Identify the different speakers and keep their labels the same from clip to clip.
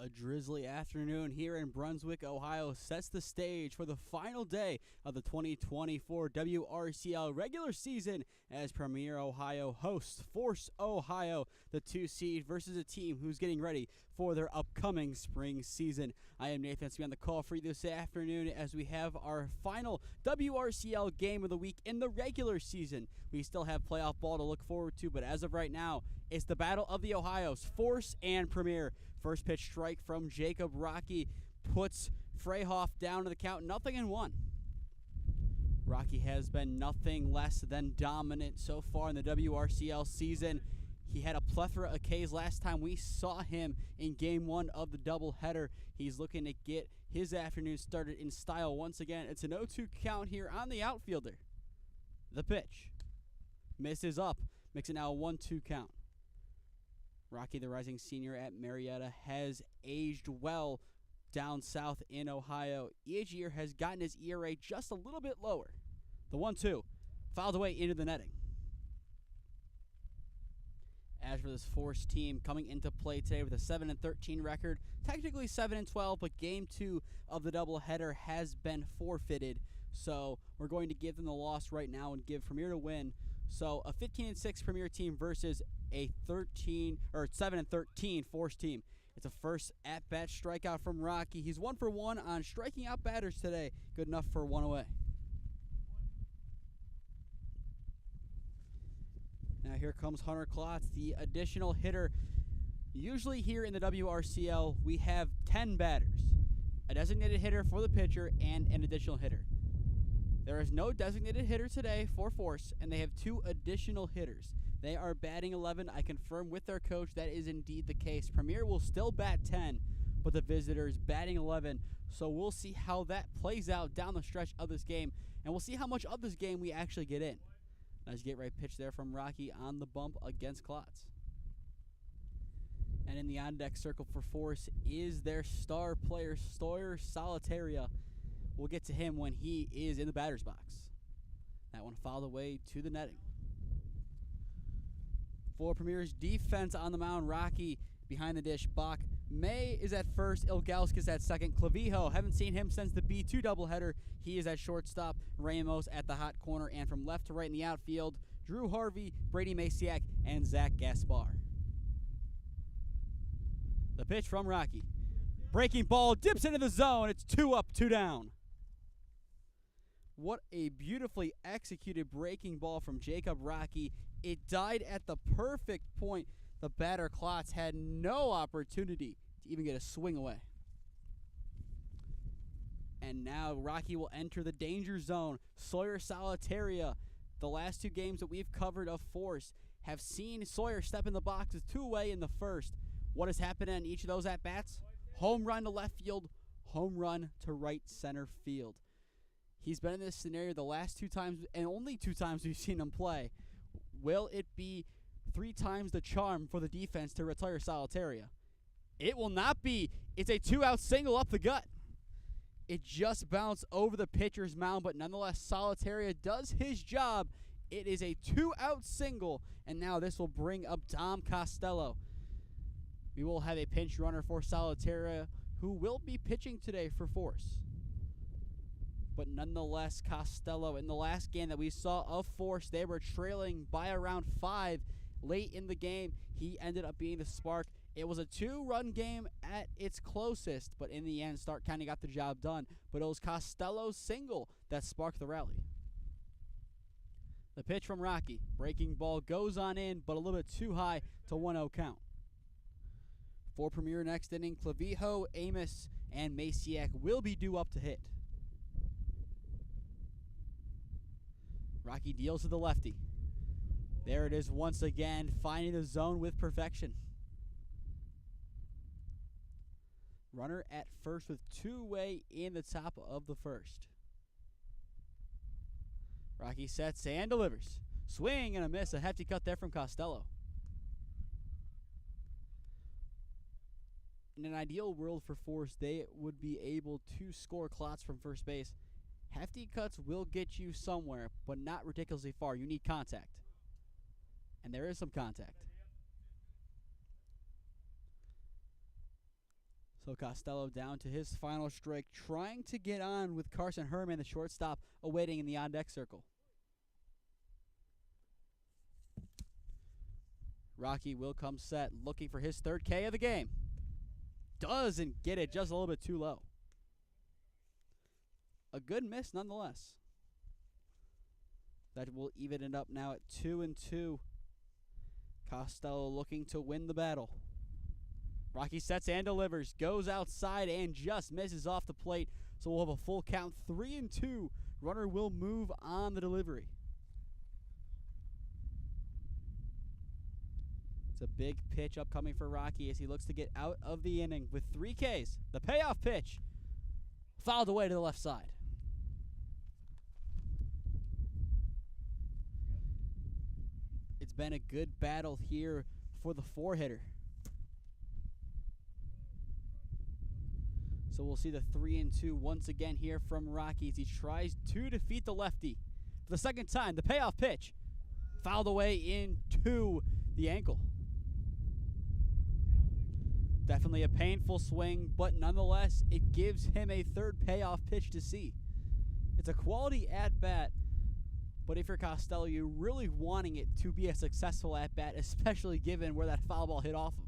Speaker 1: A drizzly afternoon here in Brunswick, Ohio sets the stage for the final day of the 2024 WRCL regular season as Premier Ohio hosts Force Ohio, the 2 seed, versus a team who's getting ready for their upcoming spring season. I am Nathan Smee on the call for you this afternoon as we have our final WRCL game of the week in the regular season. We still have playoff ball to look forward to, but as of right now, it's the Battle of the Ohio's, Force and Premier. First pitch strike from Jacob Rocky puts Freyhoff down to the count 0-1. Rocky has been nothing less than dominant so far in the WRCL season. He had a plethora of Ks last time we saw him in Game 1 of the doubleheader. He's looking to get his afternoon started in style once again. It's an 0-2 count here on the outfielder. The pitch misses up, makes it now a 1-2 count. Rocky, the rising senior at Marietta, has aged well down south in Ohio. Each year has gotten his ERA just a little bit lower. The 1-2 fouled away into the netting. As for this Force team coming into play today with a 7-13 record, technically 7-12, but Game 2 of the doubleheader has been forfeited. So we're going to give them the loss right now and give Premier to win. So a 15-6 Premier team versus a 7-13 Force team. It's a first at-bat strikeout from Rocky. He's 1 for 1 on striking out batters today. Good enough for one away. Now here comes Hunter Klotz, the additional hitter. Usually here in the WRCL, we have 10 batters, a designated hitter for the pitcher, and an additional hitter. There is no designated hitter today for Force, and they have 2 additional hitters. They are batting 11. I confirm with their coach that is indeed the case. Premier will still bat 10, but the visitors batting 11. So we'll see how that plays out down the stretch of this game, and we'll see how much of this game we actually get in. Nice get right pitch there from Rocky on the bump against Klotz. And in the on-deck circle for Force is their star player, Sawyer Solitaria. We'll get to him when he is in the batter's box. That one fouled away to the netting. For Premier's defense on the mound, Rocky behind the dish. Bach. May is at first. Ilgauskas at second. Clavijo, haven't seen him since the B2 doubleheader. He is at shortstop. Ramos at the hot corner. And from left to right in the outfield, Drew Harvey, Brady Masiak, and Zach Gaspar. The pitch from Rocky. Breaking ball, dips into the zone. It's 2 up, 2 down. What a beautifully executed breaking ball from Jacob Rocky. It died at the perfect point. The batter, Klotz, had no opportunity to even get a swing away. And now Rocky will enter the danger zone. Sawyer Solitaria, the last 2 games that we've covered of Force, have seen Sawyer step in the box with 2 away in the first. What has happened in each of those at-bats? Home run to left field, home run to right center field. He's been in this scenario the last 2 times, and only 2 times we've seen him play. Will it be 3 times the charm for the defense to retire Solitaria? It will not be. It's a 2-out single up the gut. It just bounced over the pitcher's mound, but nonetheless, Solitaria does his job. It is a 2-out single, and now this will bring up Dom Costello. We will have a pinch runner for Solitaria, who will be pitching today for Force. But nonetheless, Costello, in the last game that we saw of Force, they were trailing by around 5 late in the game. He ended up being the spark. It was a 2-run game at its closest, but in the end, Stark kind of got the job done. But it was Costello's single that sparked the rally. The pitch from Rocky. Breaking ball goes on in, but a little bit too high to 1-0 count. For Premier next inning, Clavijo, Amos, and Masiak will be due up to hit. Rocky deals to the lefty. There it is once again, finding the zone with perfection. Runner at first with 2 away in the top of the first. Rocky sets and delivers. Swing and a miss, a hefty cut there from Costello. In an ideal world for Force, they would be able to score Klotz from first base. Hefty cuts will get you somewhere, but not ridiculously far. You need contact. And there is some contact. So Costello down to his final strike, trying to get on with Carson Herman, the shortstop, awaiting in the on-deck circle. Rocky will come set, looking for his third K of the game. Doesn't get it, just a little bit too low. A good miss nonetheless. That will even it up now at 2-2. Costello looking to win the battle. Rocky sets and delivers, goes outside and just misses off the plate. So we'll have a full count, 3-2. Runner will move on the delivery. It's a big pitch upcoming for Rocky as he looks to get out of the inning with 3 Ks. The payoff pitch fouled away to the left side. It's been a good battle here for the 4-hitter. So we'll see the 3-2 once again here from Rocky as he tries to defeat the lefty. For the second time, the payoff pitch fouled away into the ankle. Definitely a painful swing, but nonetheless, it gives him a third payoff pitch to see. It's a quality at-bat, but if you're Costello, you're really wanting it to be a successful at-bat, especially given where that foul ball hit off of.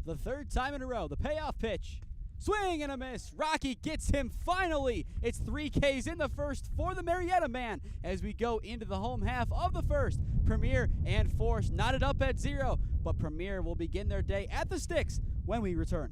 Speaker 1: The third time in a row, the payoff pitch. Swing and a miss. Rocky gets him finally. It's 3 Ks in the first for the Marietta man as we go into the home half of the first. Premier and Force knotted up at 0, but Premier will begin their day at the sticks when we return.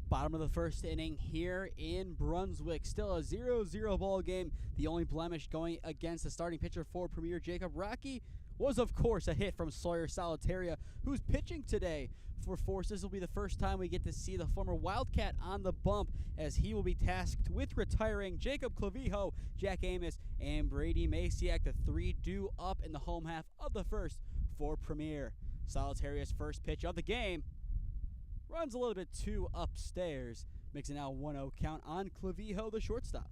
Speaker 1: Bottom of the first inning here in Brunswick. Still a 0-0 ball game. The only blemish going against the starting pitcher for Premier Jacob Rocky was, of course, a hit from Sawyer Solitaria, who's pitching today for Force. This will be the first time we get to see the former Wildcat on the bump, as he will be tasked with retiring Jacob Clavijo, Jack Amos, and Brady Masiak. The 3 due up in the home half of the first for Premier. Solitaria's first pitch of the game runs a little bit too upstairs. Makes it now 1-0 count on Clavijo, the shortstop.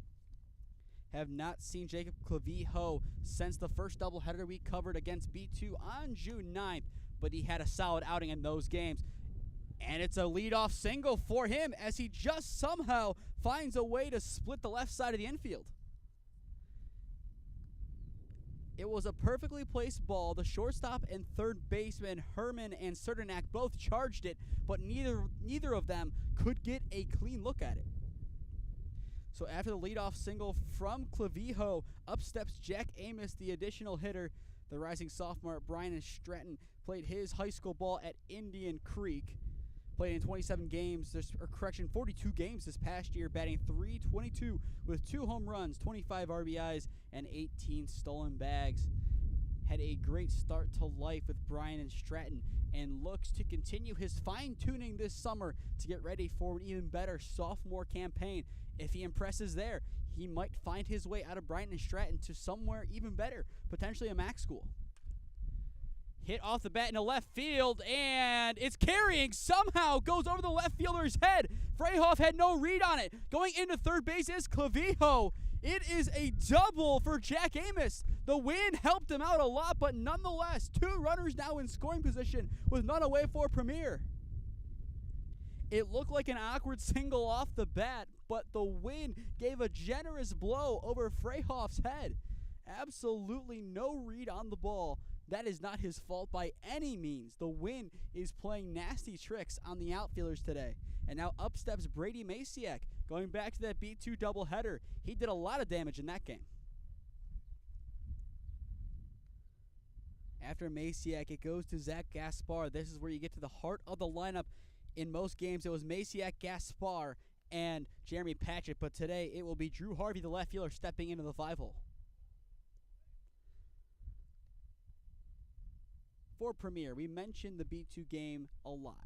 Speaker 1: Have not seen Jacob Clavijo since the first doubleheader we covered against B2 on June 9th, but he had a solid outing in those games. And it's a leadoff single for him as he just somehow finds a way to split the left side of the infield. It was a perfectly placed ball. The shortstop and third baseman, Herman and Serdenak, both charged it, but neither of them could get a clean look at it. So after the leadoff single from Clavijo, up steps Jack Amos, the additional hitter. The rising sophomore, Brian Stratton, played his high school ball at Indian Creek. Played in 27 games, 42 games this past year, batting .322 with 2 home runs, 25 RBIs, and 18 stolen bags. had a great start to life with Bryan and Stratton and looks to continue his fine-tuning this summer to get ready for an even better sophomore campaign. If he impresses there, he might find his way out of Bryan and Stratton to somewhere even better, potentially a MAC school. Hit off the bat into left field, and it's carrying, somehow goes over the left fielder's head. Freyhoff had no read on it. Going into third base is Clavijo. It is a double for Jack Amos. The wind helped him out a lot, but nonetheless, 2 runners now in scoring position with none away for Premier. It looked like an awkward single off the bat, but the wind gave a generous blow over Freyhoff's head. Absolutely no read on the ball. That is not his fault by any means. The wind is playing nasty tricks on the outfielders today. And now up steps Brady Masiak, going back to that B2 doubleheader. He did a lot of damage in that game. After Masiak, it goes to Zach Gaspar. This is where you get to the heart of the lineup. In most games, it was Masiak, Gaspar, and Jeremy Patchett. But today, it will be Drew Harvey, the left fielder, stepping into the 5-hole. For Premier, we mentioned the B2 game a lot.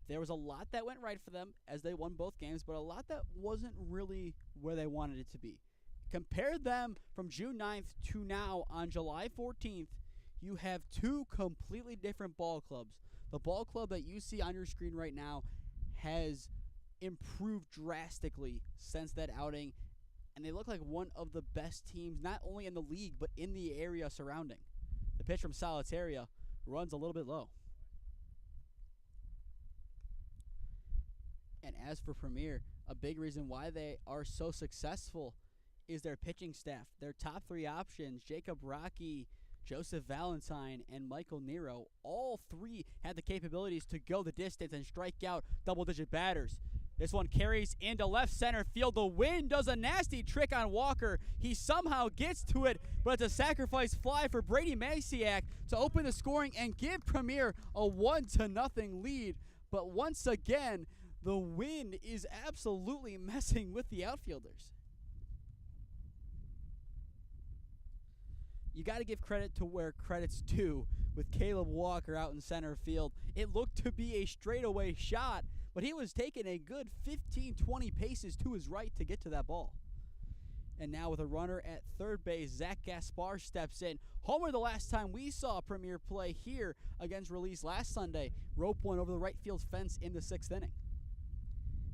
Speaker 1: There was a lot that went right for them as they won both games, but a lot that wasn't really where they wanted it to be. Compare them from June 9th to now on July 14th, you have 2 completely different ball clubs. The ball club that you see on your screen right now has improved drastically since that outing, and they look like one of the best teams, not only in the league, but in the area surrounding. The pitch from Solitaria runs a little bit low. And as for Premier, a big reason why they are so successful is their pitching staff. Their top 3 options, Jacob Rocky, Joseph Valentine, and Michael Niro, all 3 had the capabilities to go the distance and strike out double-digit batters. This one carries into left center field. The wind does a nasty trick on Walker. He somehow gets to it, but it's a sacrifice fly for Brady Masiak to open the scoring and give Premier a 1-0 lead. But once again, the wind is absolutely messing with the outfielders. You got to give credit to where credit's due with Caleb Walker out in center field. It looked to be a straightaway shot, but he was taking a good 15-20 paces to his right to get to that ball. And now with a runner at third base, Zach Gaspar steps in. Homer the last time we saw Premier play here against Release last Sunday. Rope one over the right field fence in the 6th inning.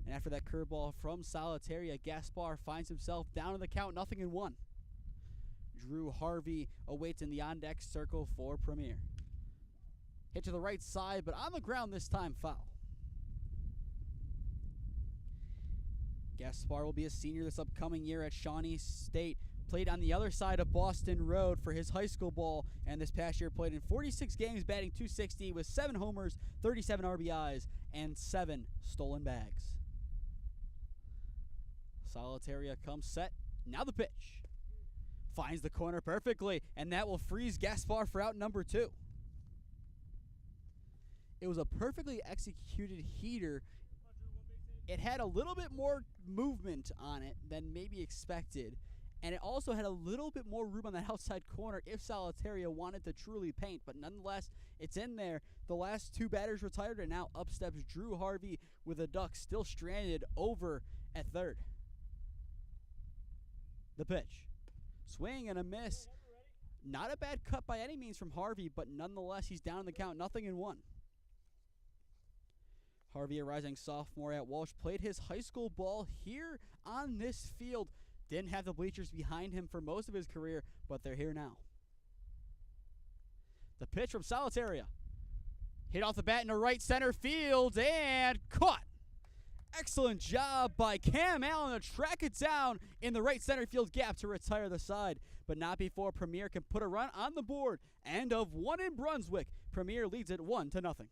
Speaker 1: And after that curveball from Solitaria, Gaspar finds himself down in the count, 0-1. Drew Harvey awaits in the on-deck circle for Premier. Hit to the right side, but on the ground this time, foul. Gaspar will be a senior this upcoming year at Shawnee State. Played on the other side of Boston Road for his high school ball, and this past year played in 46 games, batting .260 with 7 homers, 37 RBIs, and 7 stolen bags. Solitaria comes set. Now the pitch. Finds the corner perfectly, and that will freeze Gaspar for out number 2. It was a perfectly executed heater. It had a little bit more movement on it than maybe expected, and it also had a little bit more room on the outside corner if Solitaria wanted to truly paint, but nonetheless, it's in there. The last 2 batters retired, and now up steps Drew Harvey with the Ducks still stranded over at third. The pitch. Swing and a miss. Not a bad cut by any means from Harvey, but nonetheless, he's down in the count, 0-1. Harvey, a rising sophomore at Walsh, played his high school ball here on this field. Didn't have the bleachers behind him for most of his career, but they're here now. The pitch from Solitaria. Hit off the bat into right center field and caught. Excellent job by Cam Allen to track it down in the right center field gap to retire the side, but not before Premier can put a run on the board. End of 1 in Brunswick. Premier leads it 1-0.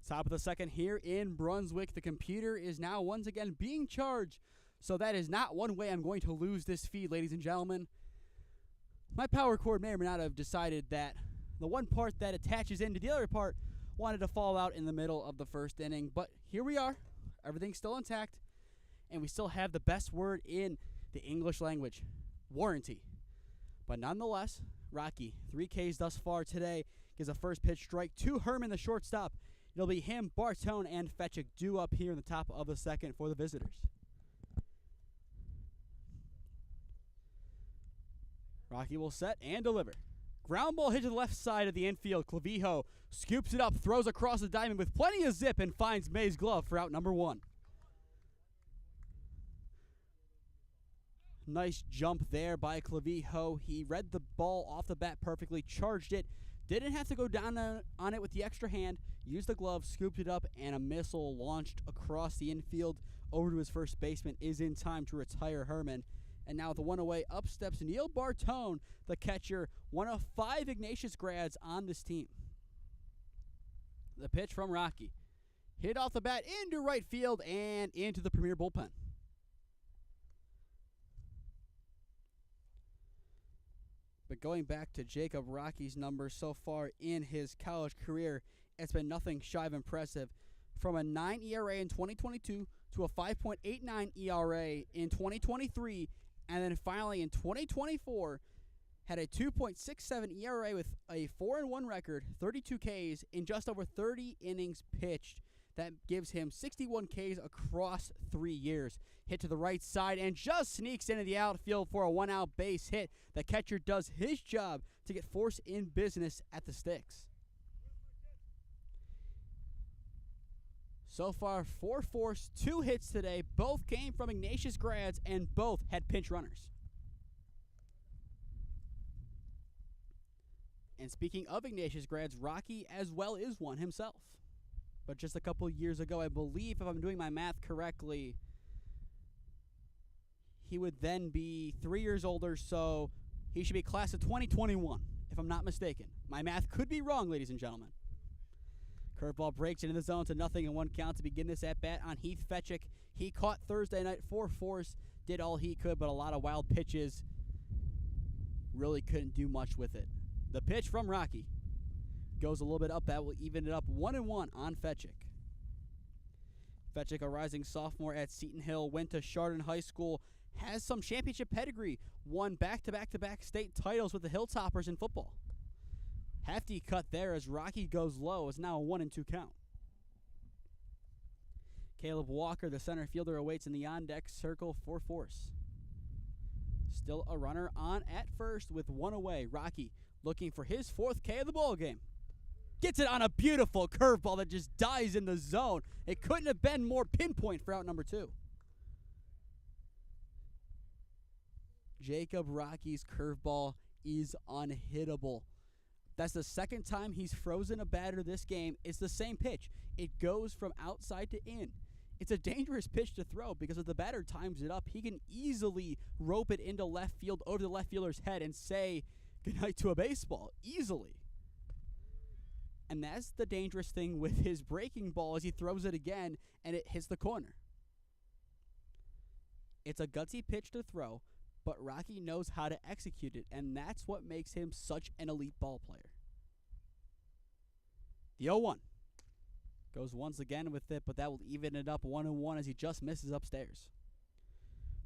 Speaker 1: Top of the second here in Brunswick. The computer is now once again being charged. So that is not one way I'm going to lose this feed, ladies and gentlemen. My power cord may or may not have decided that the one part that attaches into the other part wanted to fall out in the middle of the first inning. But here we are. Everything's still intact. And we still have the best word in the English language, warranty. But nonetheless, Rocky, 3 Ks thus far today, gives a first pitch strike to Herman, the shortstop. It'll be him, Bartone, and Fetchick due up here in the top of the second for the visitors. Rocky will set and deliver. Ground ball hit to the left side of the infield. Clavijo scoops it up, throws across the diamond with plenty of zip, and finds May's glove for out number 1. Nice jump there by Clavijo. He read the ball off the bat perfectly, charged it, didn't have to go down on it with the extra hand, used the glove, scooped it up, and a missile launched across the infield over to his first baseman is in time to retire Herman. And now with the one away, up steps Neil Bartone, the catcher, one of 5 Ignatius grads on this team. The pitch from Rocky. Hit off the bat into right field and into the Premier bullpen. But going back to Jacob Rocky's numbers so far in his college career, it's been nothing shy of impressive. From a 9 ERA in 2022 to a 5.89 ERA in 2023, and then finally in 2024, had a 2.67 ERA with a 4-1 record, 32 Ks in just over 30 innings pitched. That gives him 61 Ks across 3 years. Hit to the right side and just sneaks into the outfield for a 1-out base hit. The catcher does his job to get force in business at the sticks. So far, 4 force, 2 hits today. Both came from Ignatius grads and both had pinch runners. And speaking of Ignatius grads, Rocky as well is one himself. But just a couple years ago, I believe, if I'm doing my math correctly, he would then be 3 years older, so he should be class of 2021, if I'm not mistaken. My math could be wrong, ladies and gentlemen. Curveball breaks into the zone to 0-1 count to begin this at-bat on Heath Fetchick. He caught Thursday night 4 force, did all he could, but a lot of wild pitches. Really couldn't do much with it. The pitch from Rocky goes a little bit up. That will even it up 1-1 on Fetchick. Fetchick, a rising sophomore at Seton Hill, went to Chardon High School, has some championship pedigree, won back-to-back-to-back state titles with the Hilltoppers in football. Hefty cut there as Rocky goes low. It's now a 1-2 count. Caleb Walker, the center fielder, awaits in the on-deck circle for force. Still a runner on at first with 1 away. Rocky looking for his 4th K of the ball game. Gets it on a beautiful curveball that just dies in the zone. It couldn't have been more pinpoint for out number 2. Jacob Rocky's curveball is unhittable. That's the second time he's frozen a batter this game. It's the same pitch. It goes from outside to in. It's a dangerous pitch to throw because if the batter times it up, he can easily rope it into left field over the left fielder's head and say goodnight to a baseball easily. And that's the dangerous thing with his breaking ball as he throws it again and it hits the corner. It's a gutsy pitch to throw, but Rocky knows how to execute it, and that's what makes him such an elite ball player. The 0-1 goes once again with it, but that will even it up 1-1 as he just misses upstairs.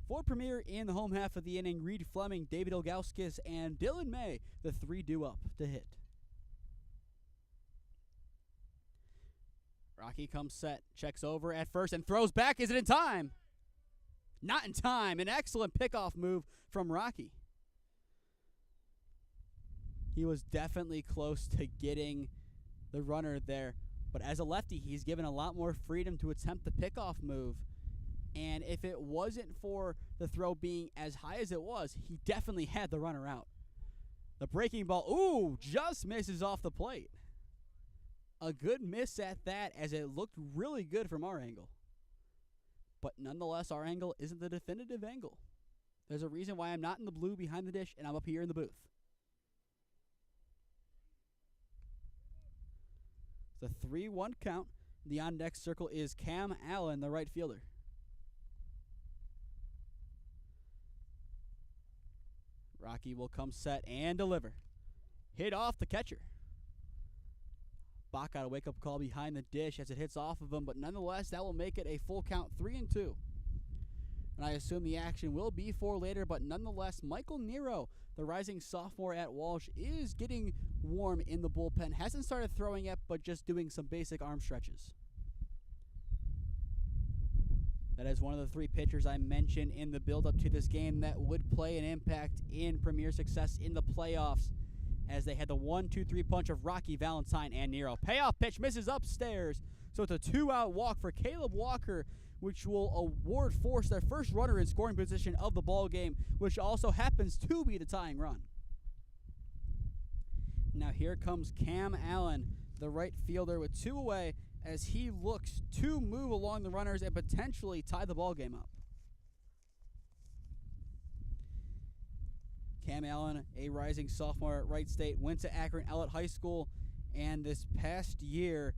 Speaker 1: For Premier in the home half of the inning, Reed Fleming, David Ilgauskas, and Dylan May, the 3 due up to hit. Rocky comes set, checks over at first, and throws back. Is it in time? Not in time. An excellent pickoff move from Rocky. He was definitely close to getting the runner there. But as a lefty, he's given a lot more freedom to attempt the pickoff move. And if it wasn't for the throw being as high as it was, he definitely had the runner out. The breaking ball, just misses off the plate. A good miss at that, as it looked really good from our angle. But nonetheless, our angle isn't the definitive angle. There's a reason why I'm not in the blue behind the dish and I'm up here in the booth. The 3-1 count. The on-deck circle is Cam Allen, the right fielder. Rocky will come set and deliver. Hit off the catcher. Bach got a wake-up call behind the dish as it hits off of him, but nonetheless, that will make it a full count, 3-2. And I assume the action will be for later, but nonetheless, Michael Niro, the rising sophomore at Walsh, is getting warm in the bullpen. Hasn't started throwing yet, but just doing some basic arm stretches. That is one of the three pitchers I mentioned in the build-up to this game that would play an impact in Premier success in the playoffs, as they had the 1-2-3 punch of Rocky, Valentine, and Niro. Payoff pitch misses upstairs, so it's a 2-out walk for Caleb Walker, which will force their first runner in scoring position of the ball game, which also happens to be the tying run. Now here comes Cam Allen, the right fielder, with 2 away, as he looks to move along the runners and potentially tie the ball game up. Cam Allen, a rising sophomore at Wright State, went to Akron Ellet High School, and this past year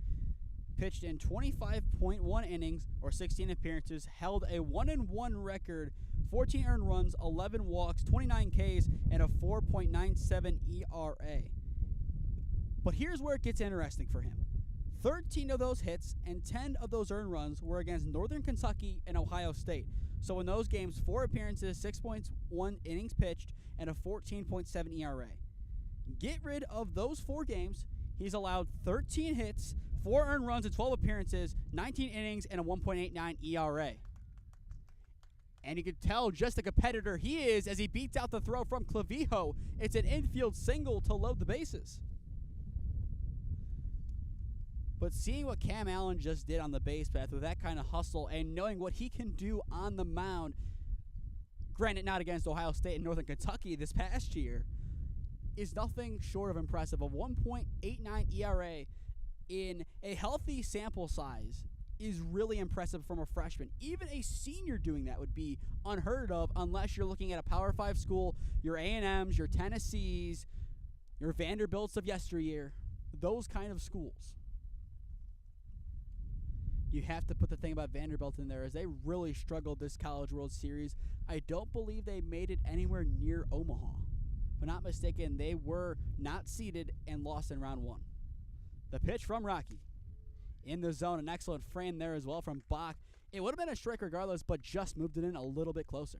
Speaker 1: pitched in 25.1 innings or 16 appearances, held a 1-1 record, 14 earned runs, 11 walks, 29 Ks, and a 4.97 ERA. But here's where it gets interesting for him. 13 of those hits and 10 of those earned runs were against Northern Kentucky and Ohio State. So in those games, 4 appearances, 6.1 innings pitched, and a 14.7 ERA. Get rid of those 4 games, he's allowed 13 hits, 4 earned runs in 12 appearances, 19 innings, and a 1.89 ERA. And you can tell just the competitor he is as he beats out the throw from Clavijo. It's an infield single to load the bases. But seeing what Cam Allen just did on the base path with that kind of hustle and knowing what he can do on the mound, granted not against Ohio State and Northern Kentucky this past year, is nothing short of impressive. A 1.89 ERA in a healthy sample size is really impressive from a freshman. Even a senior doing that would be unheard of unless you're looking at a Power 5 school, your A&Ms, your Tennessees, your Vanderbilts of yesteryear, those kind of schools. You have to put the thing about Vanderbilt in there, as they really struggled this College World Series. I don't believe they made it anywhere near Omaha. If I'm not mistaken, they were not seeded and lost in round 1. The pitch from Rocky. In the zone, an excellent frame there as well from Bach. It would have been a strike regardless, but just moved it in a little bit closer.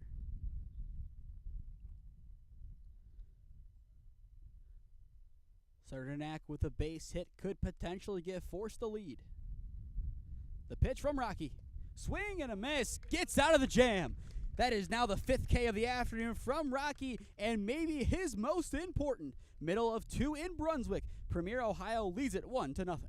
Speaker 1: Sardanak with a base hit could potentially give Force the lead. The pitch from Rocky. Swing and a miss. Gets out of the jam. That is now the 5th K of the afternoon from Rocky, and maybe his most important. Middle of 2 in Brunswick. Premier Ohio leads it 1-0.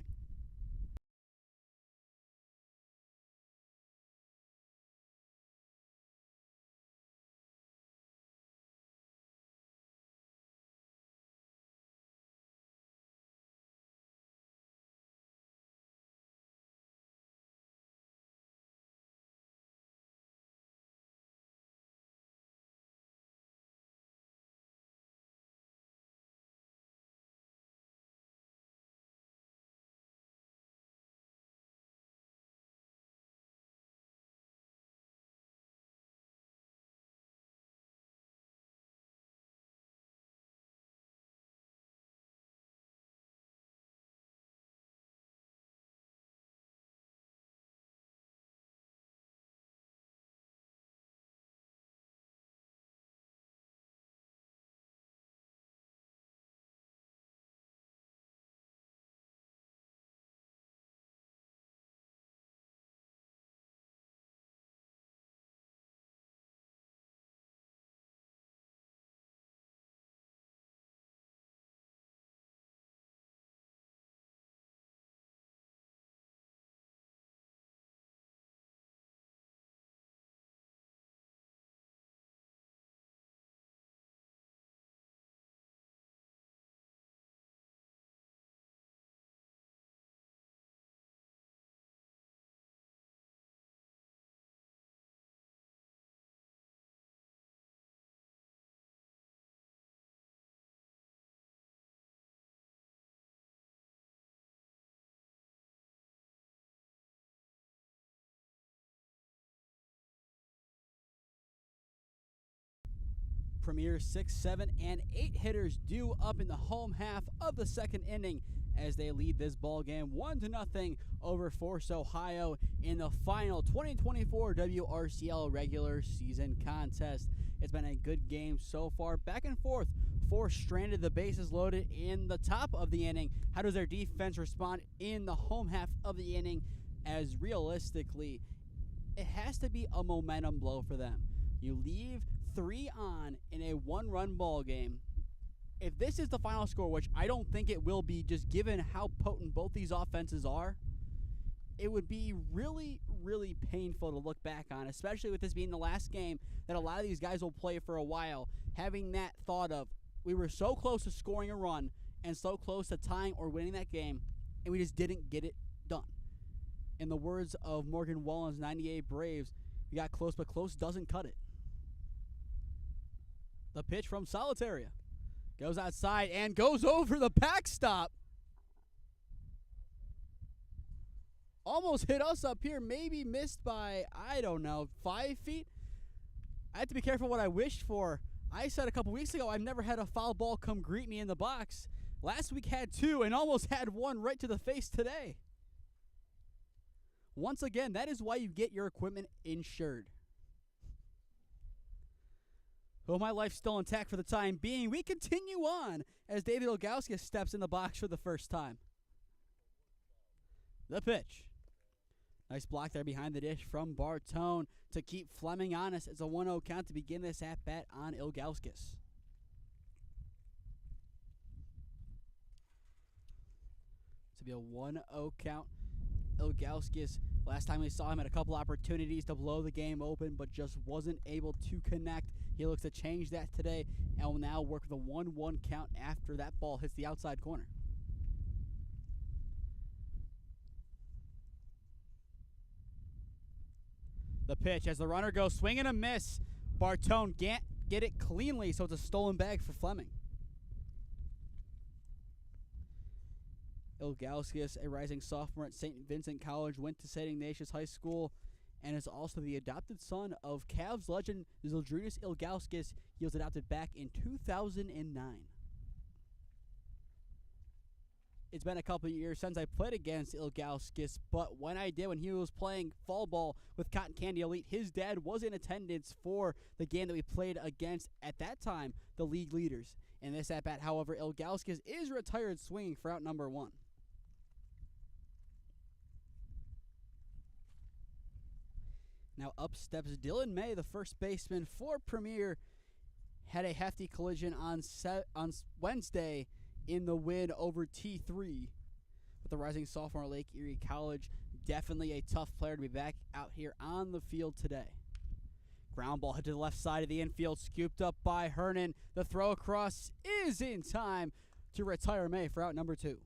Speaker 1: Premier's 6, 7, and 8 hitters due up in the home half of the second inning as they lead this ball game 1-0 over Force, Ohio in the final 2024 WRCL regular season contest. It's been a good game so far, back and forth. Force stranded, the bases loaded in the top of the inning. How does their defense respond in the home half of the inning? As realistically, it has to be a momentum blow for them. You leave 3 on in a 1-run ball game. If this is the final score, which I don't think it will be, just given how potent both these offenses are, it would be really, really painful to look back on, especially with this being the last game that a lot of these guys will play for a while. Having that thought of, we were so close to scoring a run and so close to tying or winning that game, and we just didn't get it done. In the words of Morgan Wallen's 98 Braves, we got close, but close doesn't cut it. The pitch from Solitaria goes outside and goes over the backstop. Almost hit us up here, maybe missed by, 5 feet? I have to be careful what I wish for. I said a couple weeks ago I've never had a foul ball come greet me in the box. Last week had 2 and almost had 1 right to the face today. Once again, that is why you get your equipment insured. Well, my life's still intact for the time being. We continue on as David Ilgauskas steps in the box for the first time. The pitch. Nice block there behind the dish from Bartone to keep Fleming honest. It's a 1-0 count to begin this at-bat on Ilgauskas. To be a 1-0 count. Ilgauskas, last time we saw him, had a couple opportunities to blow the game open, but just wasn't able to connect. He looks to change that today and will now work with a 1-1 count after that ball hits the outside corner. The pitch as the runner goes swing and a miss. Bartone can't get it cleanly, so it's a stolen bag for Fleming. Ilgauskas, a rising sophomore at St. Vincent College, went to St. Ignatius High School and is also the adopted son of Cavs legend Zildjius Ilgauskas. He was adopted back in 2009. It's been a couple of years since I played against Ilgauskas, but when I did, when he was playing fall ball with Cotton Candy Elite, his dad was in attendance for the game that we played against, at that time, the league leaders. In this at-bat, however, Ilgauskas is retired swinging for out number 1. Now up steps Dylan May, the first baseman for Premier. Had a hefty collision on Wednesday in the win over T3 with the rising sophomore Lake Erie College. Definitely a tough player to be back out here on the field today. Ground ball hit to the left side of the infield, scooped up by Hernan. The throw across is in time to retire May for out number 2.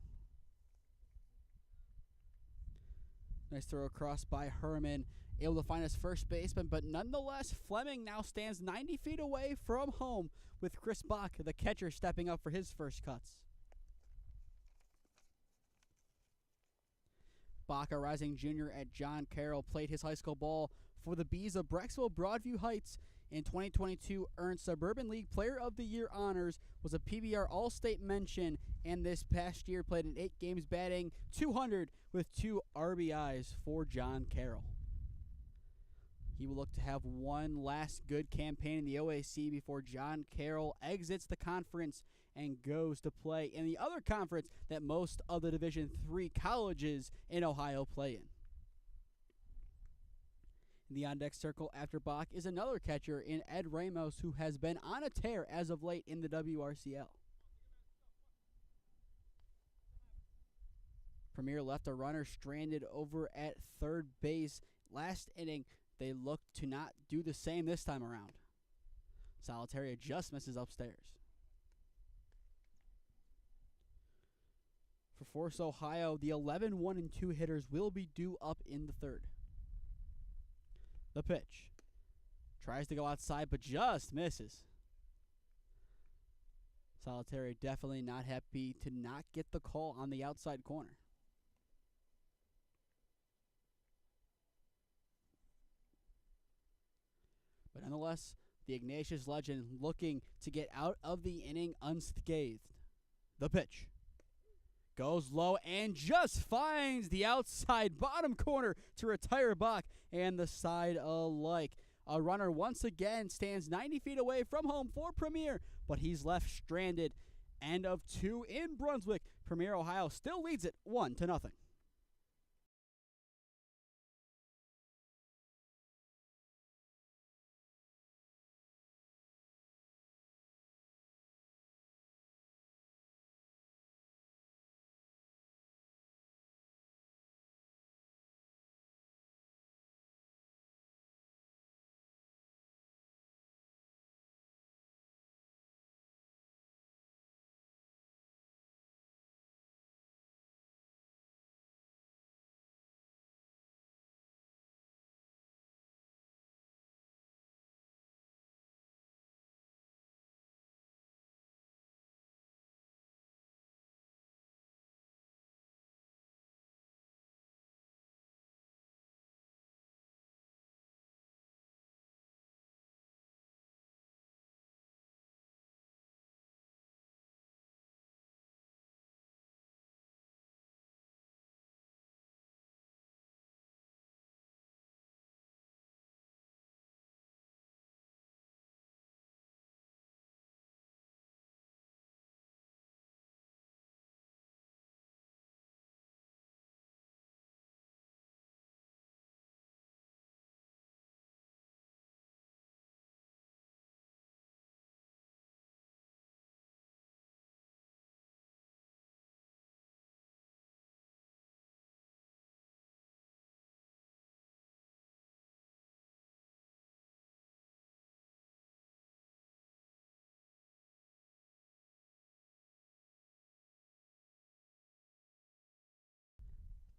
Speaker 1: Nice throw across by Herman. Able to find his first baseman, but nonetheless, Fleming now stands 90 feet away from home with Chris Bach, the catcher, stepping up for his first cuts. Bach, a rising junior at John Carroll, played his high school ball for the Bees of Brecksville Broadview Heights. In 2022, earned Suburban League Player of the Year honors, was a PBR All-State mention, and this past year played in 8 games, batting .200 with 2 RBIs for John Carroll. He will look to have one last good campaign in the OAC before John Carroll exits the conference and goes to play in the other conference that most of the Division III colleges in Ohio play in. In the on-deck circle after Bach is another catcher in Ed Ramos, who has been on a tear as of late in the WRCL. Premier left a runner stranded over at third base last inning. They look to not do the same this time around. Solitaria just misses upstairs. For Force Ohio, the 11, 1, and 2 hitters will be due up in the third. The pitch. Tries to go outside, but just misses. Solitaria definitely not happy to not get the call on the outside corner. But nonetheless, The Ignatius legend looking to get out of the inning unscathed. The pitch goes low and just finds the outside bottom corner to retire Bach and the side alike. A runner once again stands 90 feet away from home for Premier, but he's left stranded. End of 2 in Brunswick. Premier, Ohio still leads it 1-0.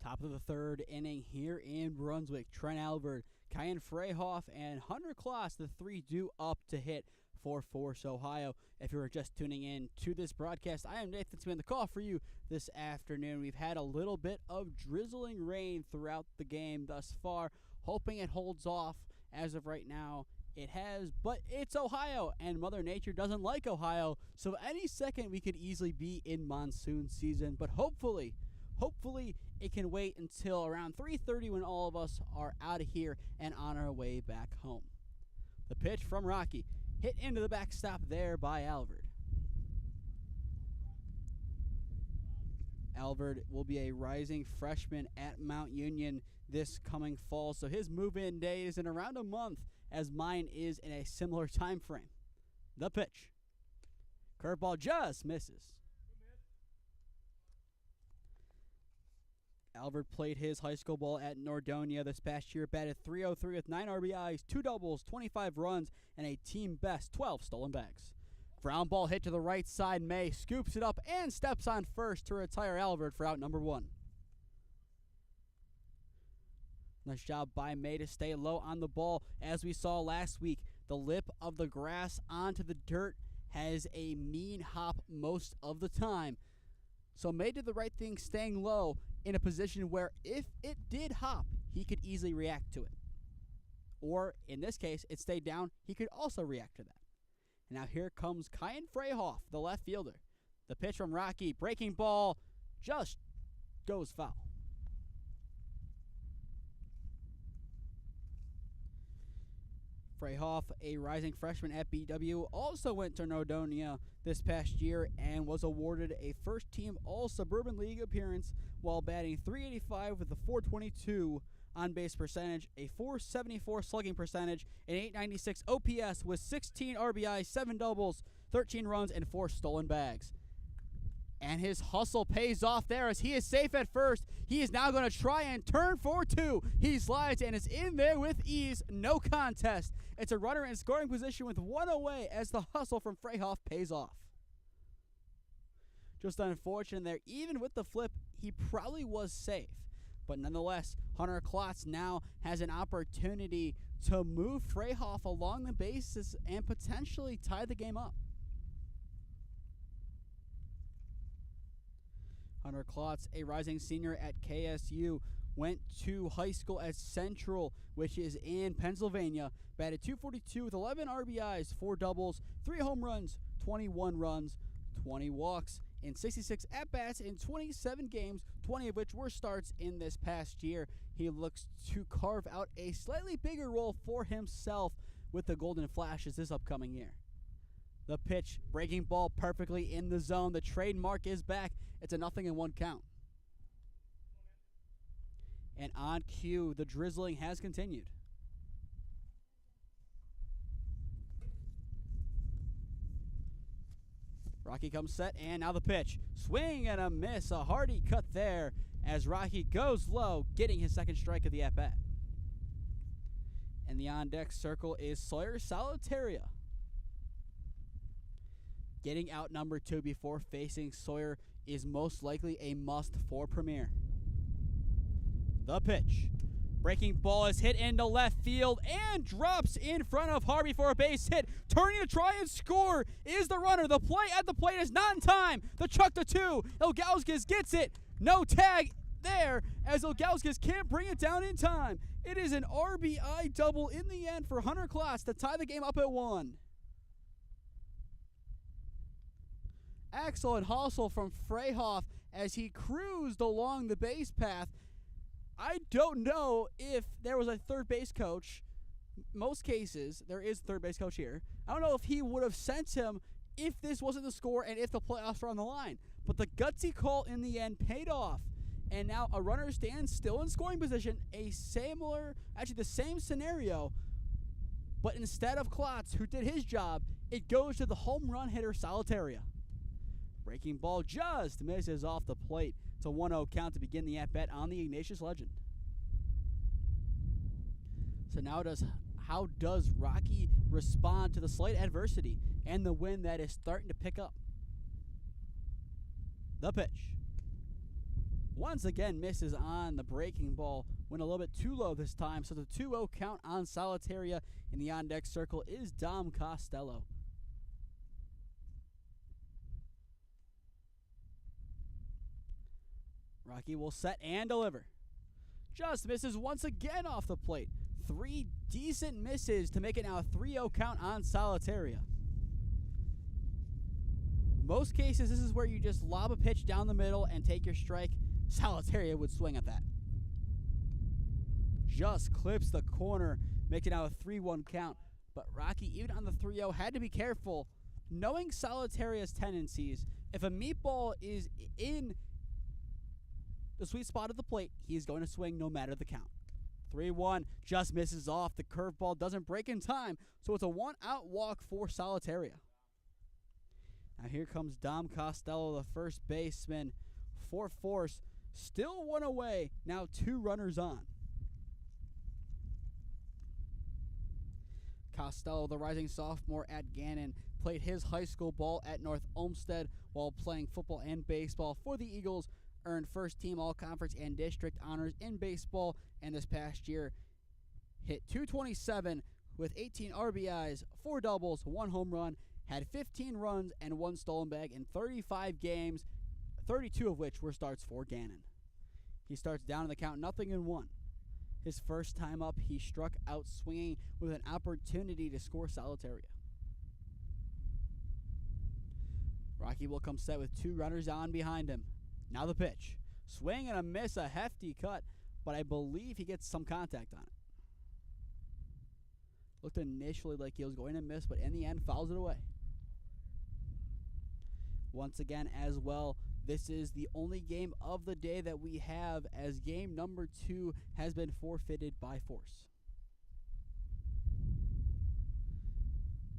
Speaker 1: Top of the third inning here in Brunswick. Trent Albert, Kyan Freyhoff, and Hunter Kloss, the three due up to hit for Force Ohio. If you were just tuning in to this broadcast, I am Nathan Smee on the call for you this afternoon. We've had a little bit of drizzling rain throughout the game thus far, hoping it holds off. As of right now, it has, but it's Ohio, and Mother Nature doesn't like Ohio, so any second we could easily be in monsoon season, but hopefully it can wait until around 3:30 when all of us are out of here and on our way back home. The pitch from Rocky, hit into the backstop there by Alvord. Alvord will be a rising freshman at Mount Union this coming fall, so his move-in day is in around a month, as mine is in a similar time frame. The pitch. Curveball just misses. Alvord played his high school ball at Nordonia this past year, batted .303 with 9 RBIs, 2 doubles, 25 runs, and a team best 12 stolen bags. Ground ball hit to the right side. May scoops it up and steps on first to retire Alvord for out number 1. Nice job by May to stay low on the ball. As we saw last week, the lip of the grass onto the dirt has a mean hop most of the time. So May did the right thing staying low in a position where if it did hop, he could easily react to it. Or, in this case, it stayed down, he could also react to that. And now here comes Kyan Freyhoff, the left fielder. The pitch from Rocky, breaking ball, just goes foul. Freyhoff, a rising freshman at BW, also went to Nordonia this past year and was awarded a first-team All-Suburban League appearance while batting .385 with a .422 on-base percentage, a .474 slugging percentage, an .896 OPS with 16 RBIs, 7 doubles, 13 runs, and 4 stolen bags. And his hustle pays off there as he is safe at first. He is now going to try and turn for 2. He slides and is in there with ease. No contest. It's a runner in scoring position with 1 away as the hustle from Freyhoff pays off. Just unfortunate there. Even with the flip, he probably was safe. But nonetheless, Hunter Klotz now has an opportunity to move Freyhoff along the bases and potentially tie the game up. Hunter Klotz, a rising senior at KSU, went to high school at Central, which is in Pennsylvania. Batted .242 with 11 RBIs, 4 doubles, 3 home runs, 21 runs, 20 walks, in 66 at-bats in 27 games, 20 of which were starts in this past year. He looks to carve out a slightly bigger role for himself with the Golden Flashes this upcoming year. The pitch, breaking ball perfectly in the zone. The trademark is back. It's a 0-1 count. And on cue, the drizzling has continued. Rocky comes set, and now the pitch. Swing and a miss, a hearty cut there as Rocky goes low, getting his second strike of the at-bat. And the on-deck circle is Sawyer Solitaria. Getting out number 2 before facing Sawyer is most likely a must for Premier. The pitch. Breaking ball is hit into left field and drops in front of Harvey for a base hit. Turning to try and score is the runner. The play at the plate is not in time. The chuck to 2. Ilgauskas gets it. No tag there as Ilgauskas can't bring it down in time. It is an RBI double in the end for Hunter Klaas to tie the game up at 1. Axel and Hassel from Freyhoff as he cruised along the base path. I don't know if there was a third base coach. Most cases, there is a third base coach here. I don't know if he would have sent him if this wasn't the score and if the playoffs were on the line. But the gutsy call in the end paid off. And now a runner stands still in scoring position. The same scenario. But instead of Klotz, who did his job, it goes to the home run hitter Solitaria. Breaking ball just misses off the plate. It's a 1-0 count to begin the at-bat on the Ignatius Legend. So now how does Rocky respond to the slight adversity and the wind that is starting to pick up? The pitch. Once again misses on the breaking ball. Went a little bit too low this time, so the 2-0 count on Solitaria in the on-deck circle is Dom Costello. Rocky will set and deliver. Just misses once again off the plate. 3 decent misses to make it now a 3-0 count on Solitaria. Most cases, this is where you just lob a pitch down the middle and take your strike. Solitaria would swing at that. Just clips the corner, making it now a 3-1 count. But Rocky, even on the 3-0, had to be careful. Knowing Solitaria's tendencies, if a meatball is in the sweet spot of the plate, he's going to swing no matter the count. 3-1, just misses off. The curveball doesn't break in time, so it's a 1-out walk for Solitaria. Now here comes Dom Costello, the first baseman for Force. Still 1 away, now 2 runners on. Costello, the rising sophomore at Gannon, played his high school ball at North Olmsted while playing football and baseball for the Eagles. Earned first-team all-conference and district honors in baseball, and this past year hit .227 with 18 RBIs, 4 doubles, 1 home run, had 15 runs and 1 stolen bag in 35 games, 32 of which were starts for Gannon. He starts down in the count 0-1. His first time up, he struck out swinging with an opportunity to score Solitaria. Rocky will come set with 2 runners on behind him. Now the pitch. Swing and a miss, a hefty cut, but I believe he gets some contact on it. Looked initially like he was going to miss, but in the end fouls it away. Once again as well, this is the only game of the day that we have, as game number 2 has been forfeited by Force.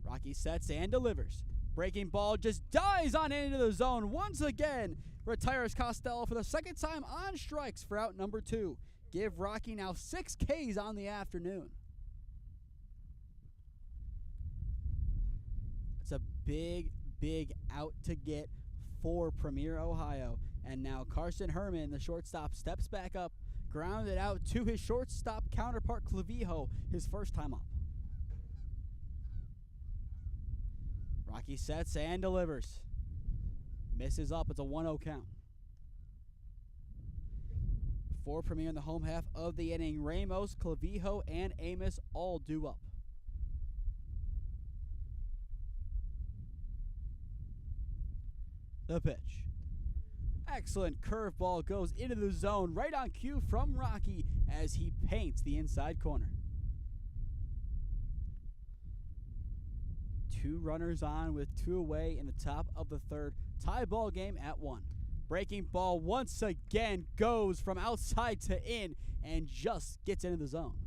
Speaker 1: Rocky sets and delivers. Breaking ball just dives on into the zone once again. Retires Costello for the second time on strikes for out number 2. Give Rocky now 6 Ks on the afternoon. It's a big, big out to get for Premier Ohio. And now Carson Herman, the shortstop, steps back up, grounded out to his shortstop counterpart Clavijo, his first time up. Rocky sets and delivers. Misses up. It's a 1-0 count. For Premier in the home half of the inning, Ramos, Clavijo, and Amos all due up. The pitch. Excellent curveball goes into the zone, right on cue from Rocky as he paints the inside corner. 2 runners on with 2 away in the top of the third. Tie ball game at 1. Breaking ball once again goes from outside to in and just gets into the zone.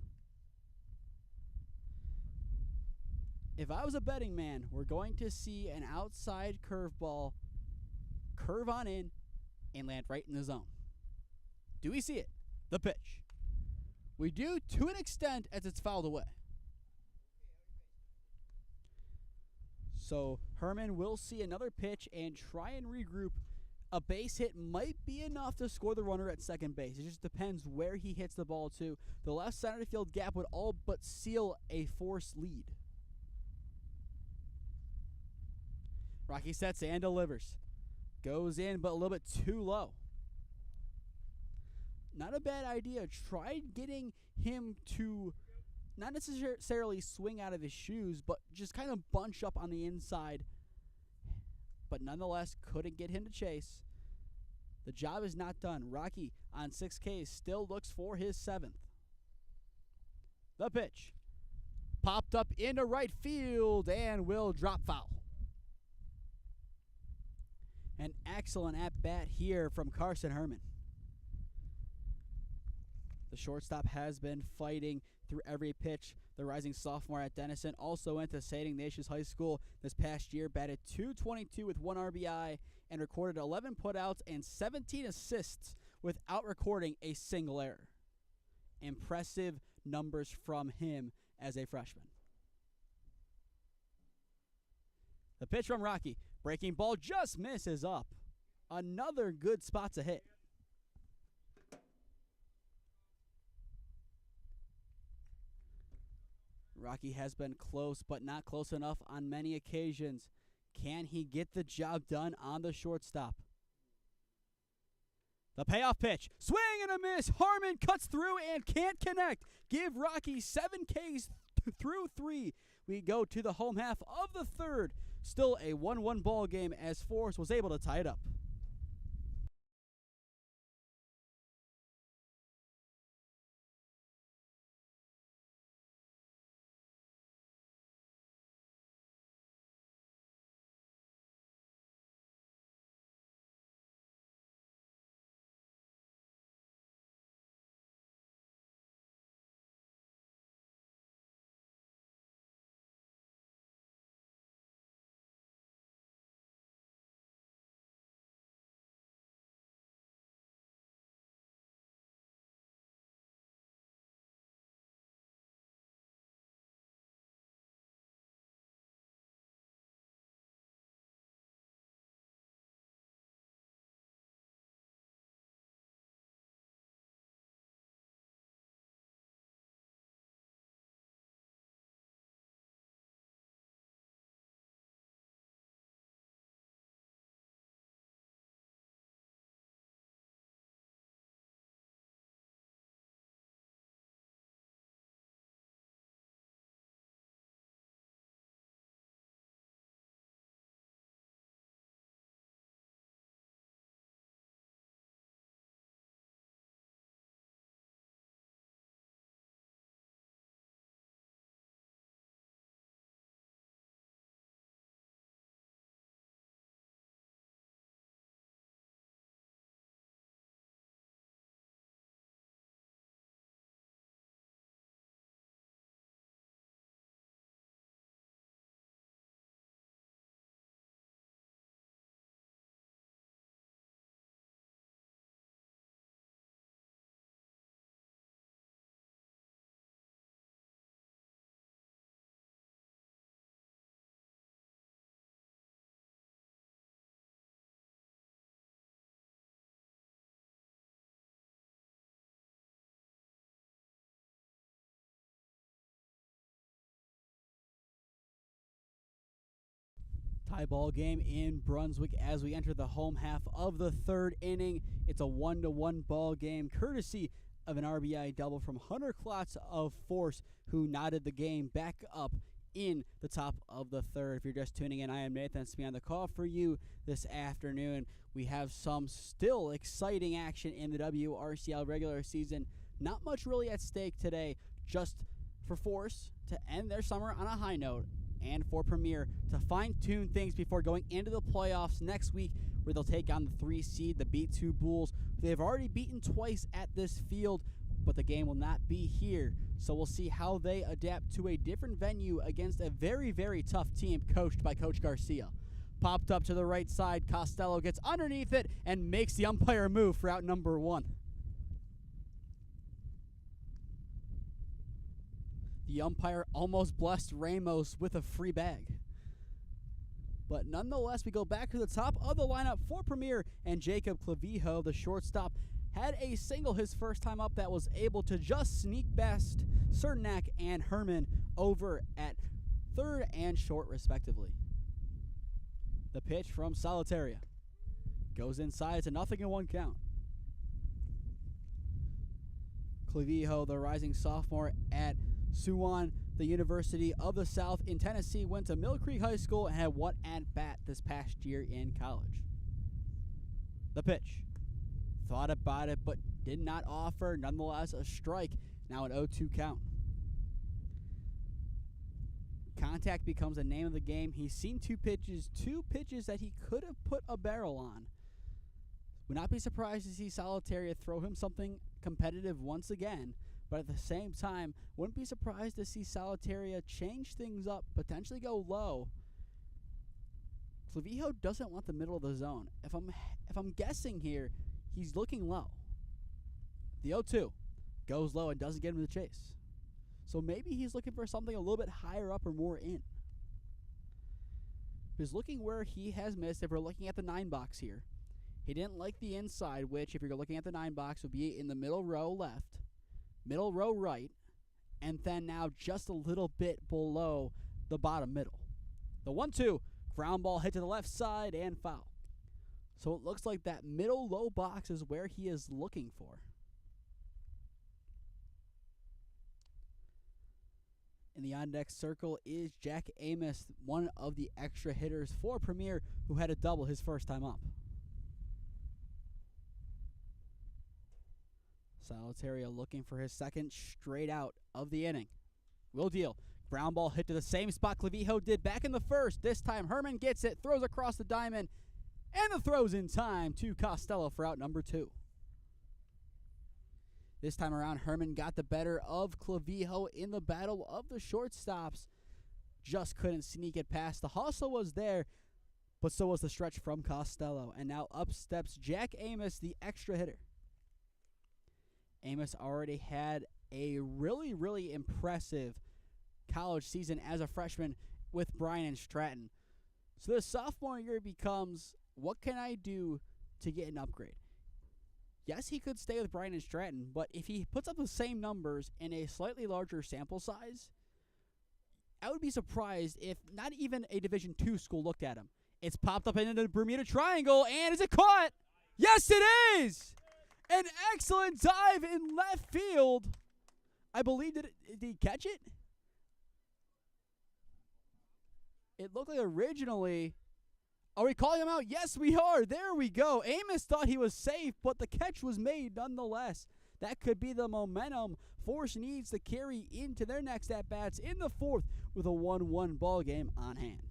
Speaker 1: If I was a betting man, we're going to see an outside curveball curve on in and land right in the zone. Do we see it? The pitch. We do to an extent as it's fouled away. So Herman will see another pitch and try and regroup. A base hit might be enough to score the runner at second base. It just depends where he hits the ball to. The left center field gap would all but seal a forced lead. Rocky sets and delivers. Goes in, but a little bit too low. Not a bad idea. Tried getting him to not necessarily swing out of his shoes, but just kind of bunch up on the inside. But nonetheless, couldn't get him to chase. The job is not done. Rocky on 6 Ks still looks for his 7th. The pitch. Popped up into right field and will drop foul. An excellent at-bat here from Carson Herman. The shortstop has been fighting through every pitch. The rising sophomore at Denison also went to St. Ignatius High School this past year, batted .222 with 1 RBI, and recorded 11 putouts and 17 assists without recording a single error. Impressive numbers from him as a freshman. The pitch from Rocky. Breaking ball just misses up. Another good spot to hit. Rocky has been close, but not close enough on many occasions. Can he get the job done on the shortstop? The payoff pitch. Swing and a miss. Harmon cuts through and can't connect. Give Rocky 7 Ks through 3. We go to the home half of the third. Still a 1-1 ball game as Forest was able to tie it up. Tie ball game in Brunswick as we enter the home half of the third inning. It's a 1-1 ball game, courtesy of an RBI double from Hunter Klotz of Force, who knotted the game back up in the top of the third. If you're just tuning in, I am Nathan Smee on the call for you this afternoon. We have some still exciting action in the WRCL regular season. Not much really at stake today, just for Force to end their summer on a high note, and for Premier to fine-tune things before going into the playoffs next week, where they'll take on the 3 seed, the B2 Bulls. They've already beaten twice at this field, but the game will not be here. So we'll see how they adapt to a different venue against a very, very tough team coached by Coach Garcia. Popped up to the right side, Costello gets underneath it and makes the umpire move for out number 1. The umpire almost blessed Ramos with a free bag. But nonetheless, we go back to the top of the lineup for Premier, and Jacob Clavijo, the shortstop, had a single his first time up that was able to just sneak past Cernak and Herman over at third and short, respectively. The pitch from Solitaria goes inside. It's a 0-1 count. Clavijo, the rising sophomore at Suwan, the University of the South in Tennessee, went to Mill Creek High School and had one at-bat this past year in college. The pitch. Thought about it, but did not offer. Nonetheless, a strike. Now an 0-2 count. Contact becomes the name of the game. He's seen two pitches that he could have put a barrel on. Would not be surprised to see Solitaria throw him something competitive once again. But at the same time, wouldn't be surprised to see Solitaria change things up, potentially go low. Clavijo doesn't want the middle of the zone. If I'm guessing here, he's looking low. The 0-2 goes low and doesn't get him the chase. So maybe he's looking for something a little bit higher up or more in. He's looking where he has missed. If we're looking at the 9 box here, he didn't like the inside, which if you're looking at the 9 box would be in the middle row left, middle row right, and then now just a little bit below the bottom middle. The 1-2, ground ball hit to the left side and foul. So it looks like that middle low box is where he is looking for. In the on-deck circle is Jack Amos, one of the extra hitters for Premier, who had a double his first time up. Solitaria looking for his second straight out of the inning. Will deal. Ground ball hit to the same spot Clavijo did back in the first. This time Herman gets it, throws across the diamond, and the throw's in time to Costello for out number 2. This time around, Herman got the better of Clavijo in the battle of the shortstops. Just couldn't sneak it past. The hustle was there, but so was the stretch from Costello. And now up steps Jack Amos, the extra hitter. Amos already had a really, really impressive college season as a freshman with Bryan and Stratton. So the sophomore year becomes, what can I do to get an upgrade? Yes, he could stay with Bryan and Stratton, but if he puts up the same numbers in a slightly larger sample size, I would be surprised if not even a Division II school looked at him. It's popped up into the Bermuda Triangle, and is it caught? Yes, it is! An excellent dive in left field. I believe, did he catch it? It looked like originally. Are we calling him out? Yes, we are. There we go. Amos thought he was safe, but the catch was made nonetheless. That could be the momentum Force needs to carry into their next at-bats in the fourth with a 1-1 ball game on hand.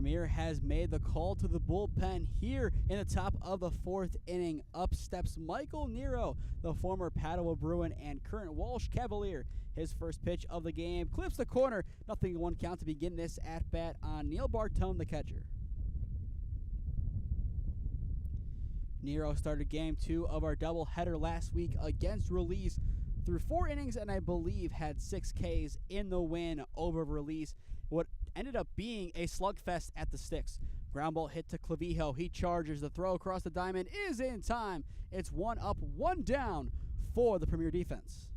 Speaker 1: Premier has made the call to the bullpen here in the top of the 4th inning. Up steps Michael Niro, the former Padua Bruin and current Walsh Cavalier. His first pitch of the game clips the corner. 0-1 count to begin this at-bat on Neil Bartone, the catcher. Niro started game 2 of our doubleheader last week against Release. Through 4 innings and I believe had 6 Ks in the win over Release. What ended up being a slugfest at the sticks. Ground ball hit to Clavijo. He charges. The throw across the diamond is in time. It's 1 up, 1 down for the Premier defense.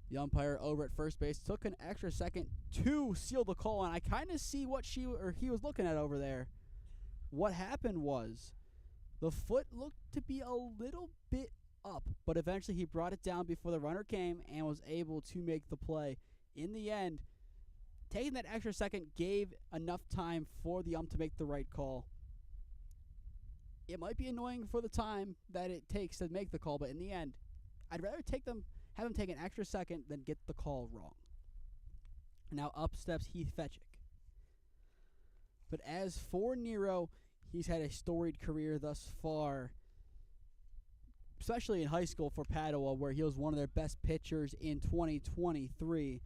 Speaker 1: The umpire over at first base took an extra second to seal the call, and I kind of see what he was looking at over there. What happened was the foot looked to be a little bit up, but eventually he brought it down before the runner came and was able to make the play. In the end, taking that extra second gave enough time for the ump to make the right call. It might be annoying for the time that it takes to make the call, but in the end, I'd rather have him take an extra second than get the call wrong. Now up steps Heath Fetchick. But as for Niro, he's had a storied career thus far, especially in high school for Padua, where he was one of their best pitchers in 2023.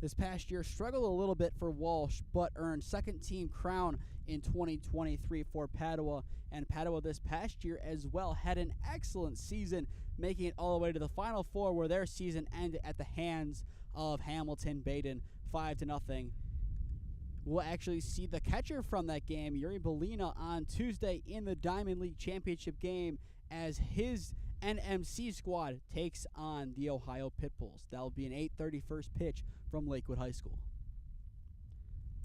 Speaker 1: This past year struggled a little bit for Walsh, but earned second-team crown in 2023 for Padua. And Padua this past year as well had an excellent season, making it all the way to the Final Four, where their season ended at the hands of Hamilton Baden, 5-0. We'll actually see the catcher from that game, Yuri Belina, on Tuesday in the Diamond League Championship game as his NMC squad takes on the Ohio Pitbulls. That'll be an 8:30 first pitch from Lakewood High School.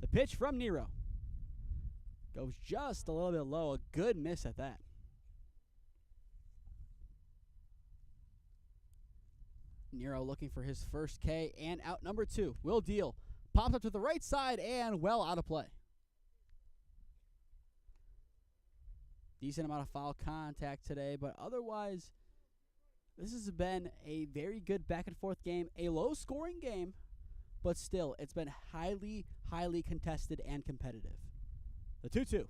Speaker 1: The pitch from Niro goes just a little bit low. A good miss at that. Niro looking for his first K, and out number 2. Will deal. Pops up to the right side and well out of play. Decent amount of foul contact today, but otherwise, this has been a very good back-and-forth game. A low-scoring game, but still, it's been highly, highly contested and competitive. The 2-2.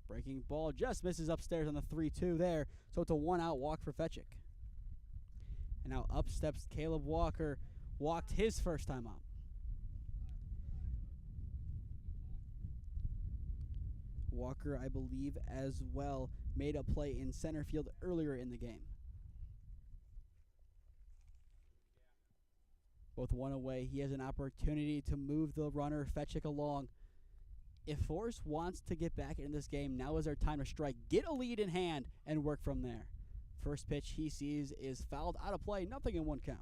Speaker 1: Breaking ball just misses upstairs on the 3-2 there, so it's a 1-out walk for Fetchick. And now up steps Caleb Walker, walked his first time up. Walker, I believe, as well, made a play in center field earlier in the game. Both one away. He has an opportunity to move the runner, Fetchick, along. If Forrest wants to get back in this game, now is our time to strike, get a lead in hand, and work from there. First pitch he sees is fouled out of play, 0-1 count.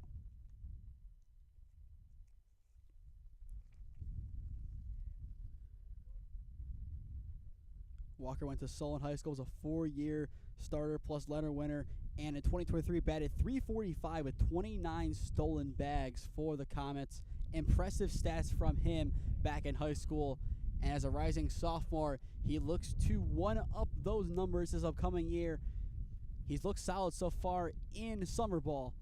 Speaker 1: Walker went to Solon High School, was a 4-year starter plus Leonard winner, and in 2023 batted .345 with 29 stolen bags for the Comets. Impressive stats from him back in high school. And as a rising sophomore, he looks to one-up those numbers this upcoming year. He's looked solid so far in summer ball.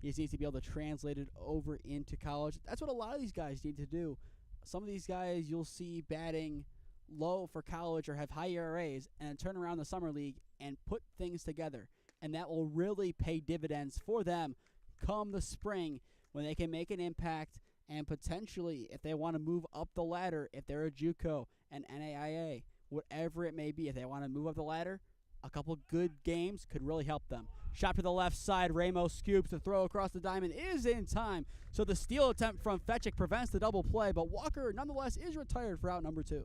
Speaker 1: He just needs to be able to translate it over into college. That's what a lot of these guys need to do. Some of these guys you'll see batting low for college or have high ERAs and turn around the summer league and put things together. And that will really pay dividends for them come the spring when they can make an impact and potentially, if they want to move up the ladder, if they're a JUCO, an NAIA, whatever it may be, if they want to move up the ladder, a couple good games could really help them. Shot to the left side, Ramos scoops. The throw across the diamond is in time. So the steal attempt from Fetchick prevents the double play, but Walker nonetheless is retired for out number 2.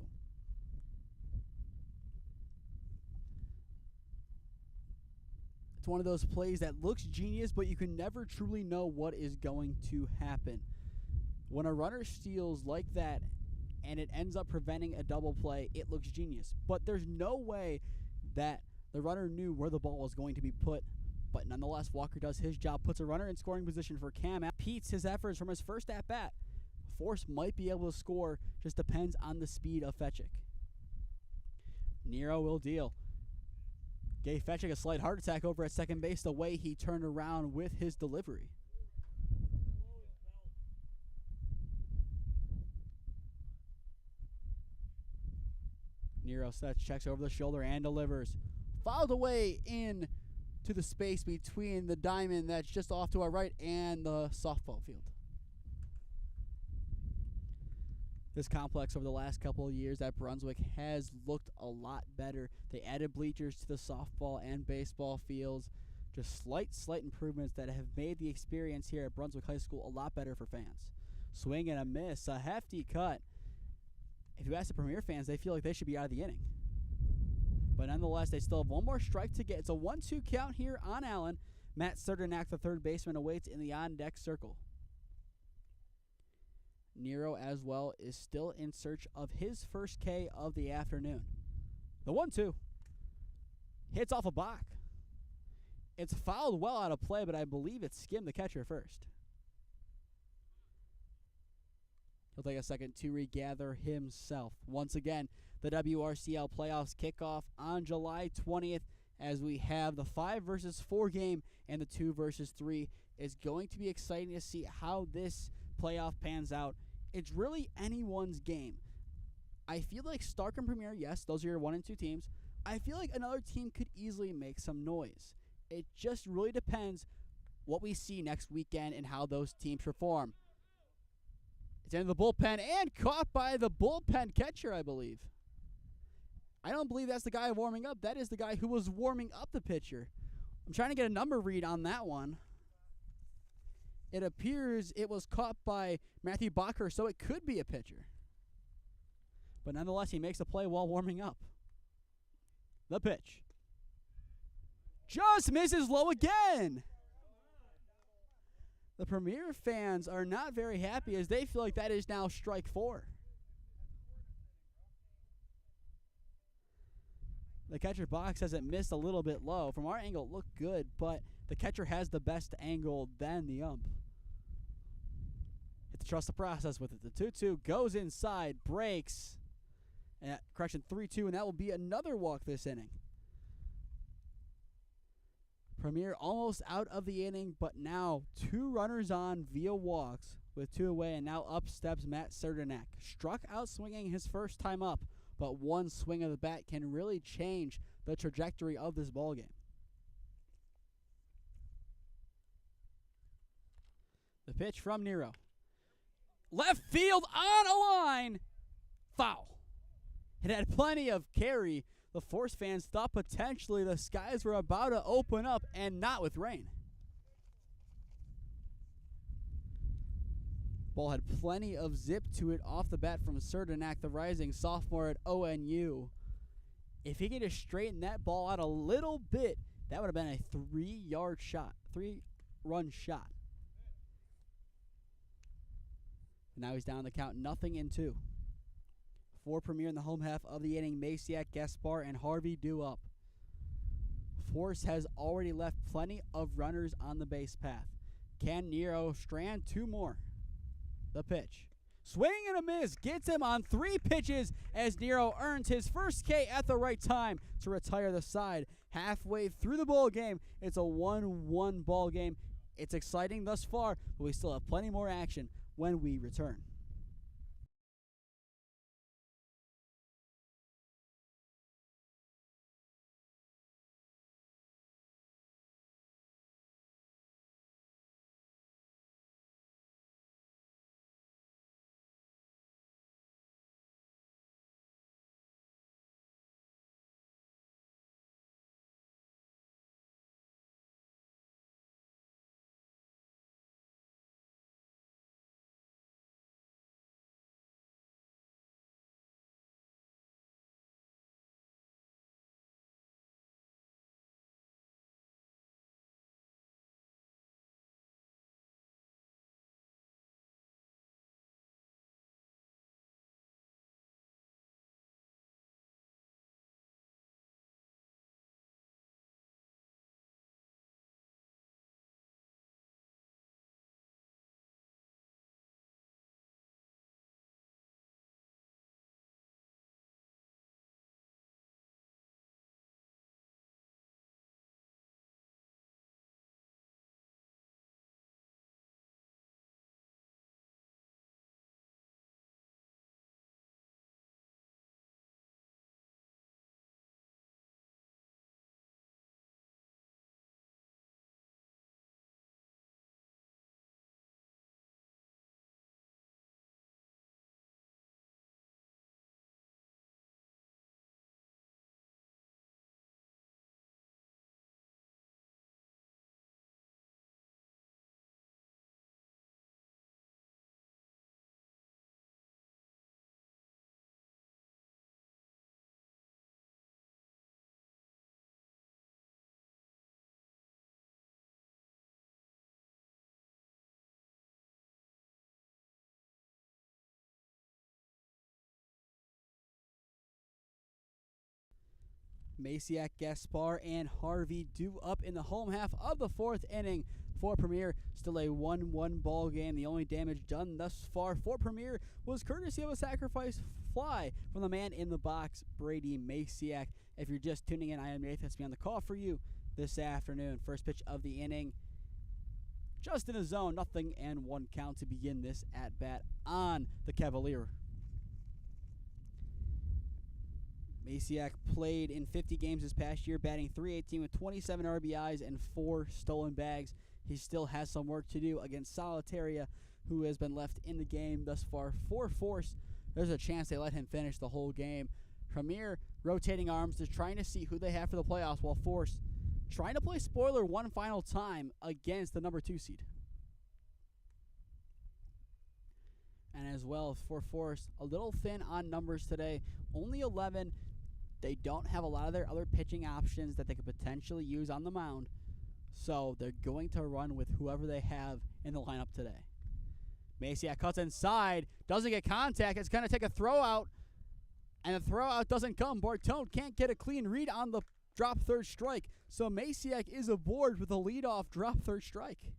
Speaker 1: It's one of those plays that looks genius, but you can never truly know what is going to happen. When a runner steals like that and it ends up preventing a double play, it looks genius. But there's no way that the runner knew where the ball was going to be put. But nonetheless, Walker does his job, puts a runner in scoring position for Cam. Repeats his efforts from his first at-bat. Force might be able to score, just depends on the speed of Fetchick. Niro will deal. Gave Fetchick a slight heart attack over at second base the way he turned around with his delivery. Niro sets, checks over the shoulder, and delivers. Fouled away in to the space between the diamond that's just off to our right and the softball field. This complex over the last couple of years at Brunswick has looked a lot better. They added bleachers to the softball and baseball fields. Just slight improvements that have made the experience here at Brunswick High School a lot better for fans. Swing and a miss, a hefty cut. If you ask the Premier fans, they feel like they should be out of the inning. But nonetheless, they still have one more strike to get. It's a 1-2 count here on Allen. Matt Serdenak, the third baseman, awaits in the on-deck circle. Niro, as well, is still in search of his first K of the afternoon. The 1-2 hits off a block. It's fouled well out of play, but I believe it skimmed the catcher first. He'll take a second to regather himself. Once again, the WRCL playoffs kick off on July 20th as we have the 5 versus 4 game and the 2 versus 3. It's going to be exciting to see how this playoff pans out. It's really anyone's game. I feel like Stark and Premier, yes, those are your 1 and 2 teams. I feel like another team could easily make some noise. It just really depends what we see next weekend and how those teams perform. It's into the bullpen and caught by the bullpen catcher, I believe. I don't believe that's the guy warming up. That is the guy who was warming up the pitcher. I'm trying to get a number read on that one. It appears it was caught by Matthew Bacher, so it could be a pitcher. But nonetheless, he makes a play while warming up. The pitch. Just misses low again. The Premier fans are not very happy as they feel like that is now strike 4. The catcher box has it missed a little bit low. From our angle, it looked good, but the catcher has the best angle than the ump. You have to trust the process with it. The 2-2 goes inside, breaks. And correction, 3-2, and that will be another walk this inning. Premier almost out of the inning, but now 2 runners on via walks with 2 away, and now up steps Matt Serdenak. Struck out swinging his first time up, but one swing of the bat can really change the trajectory of this ballgame. The pitch from Niro. Left field on a line. Foul. It had plenty of carry. The Force fans thought potentially the skies were about to open up, and not with rain. Ball had plenty of zip to it off the bat from Serdenak, the rising sophomore at ONU. If he could just straighten that ball out a little bit, that would have been a 3-yard shot, 3-run shot. And now he's down the count, 0-2. For Premier in the home half of the inning, Maciak, Gaspar, and Harvey due up. Force has already left plenty of runners on the base path. Can Niro strand 2 more? The pitch. Swing and a miss. Gets him on 3 pitches as Niro earns his first K at the right time to retire the side. Halfway through the ball game, it's a 1-1 ball game. It's exciting thus far, but we still have plenty more action when we return. Masiak, Gaspar, and Harvey due up in the home half of the fourth inning. For Premier, still a 1-1 ball game. The only damage done thus far for Premier was courtesy of a sacrifice fly from the man in the box, Brady Masiak. If you're just tuning in, I am Nathan Smee on the call for you this afternoon. First pitch of the inning, just in the zone, 0-1 count to begin this at-bat on the Cavalier. Masiak played in 50 games this past year, batting .318 with 27 RBIs and 4 stolen bags. He still has some work to do against Solitaria, who has been left in the game thus far for Force. There's a chance they let him finish the whole game. Premier rotating arms, just trying to see who they have for the playoffs, while Force trying to play spoiler one final time against the number 2 seed. And as well for Force, a little thin on numbers today, only 11. They don't have a lot of their other pitching options that they could potentially use on the mound. So they're going to run with whoever they have in the lineup today. Masiak cuts inside, doesn't get contact. It's going to take a throw out, and the throw out doesn't come. Bartone can't get a clean read on the drop third strike. So Masiak is aboard with a leadoff drop third strike.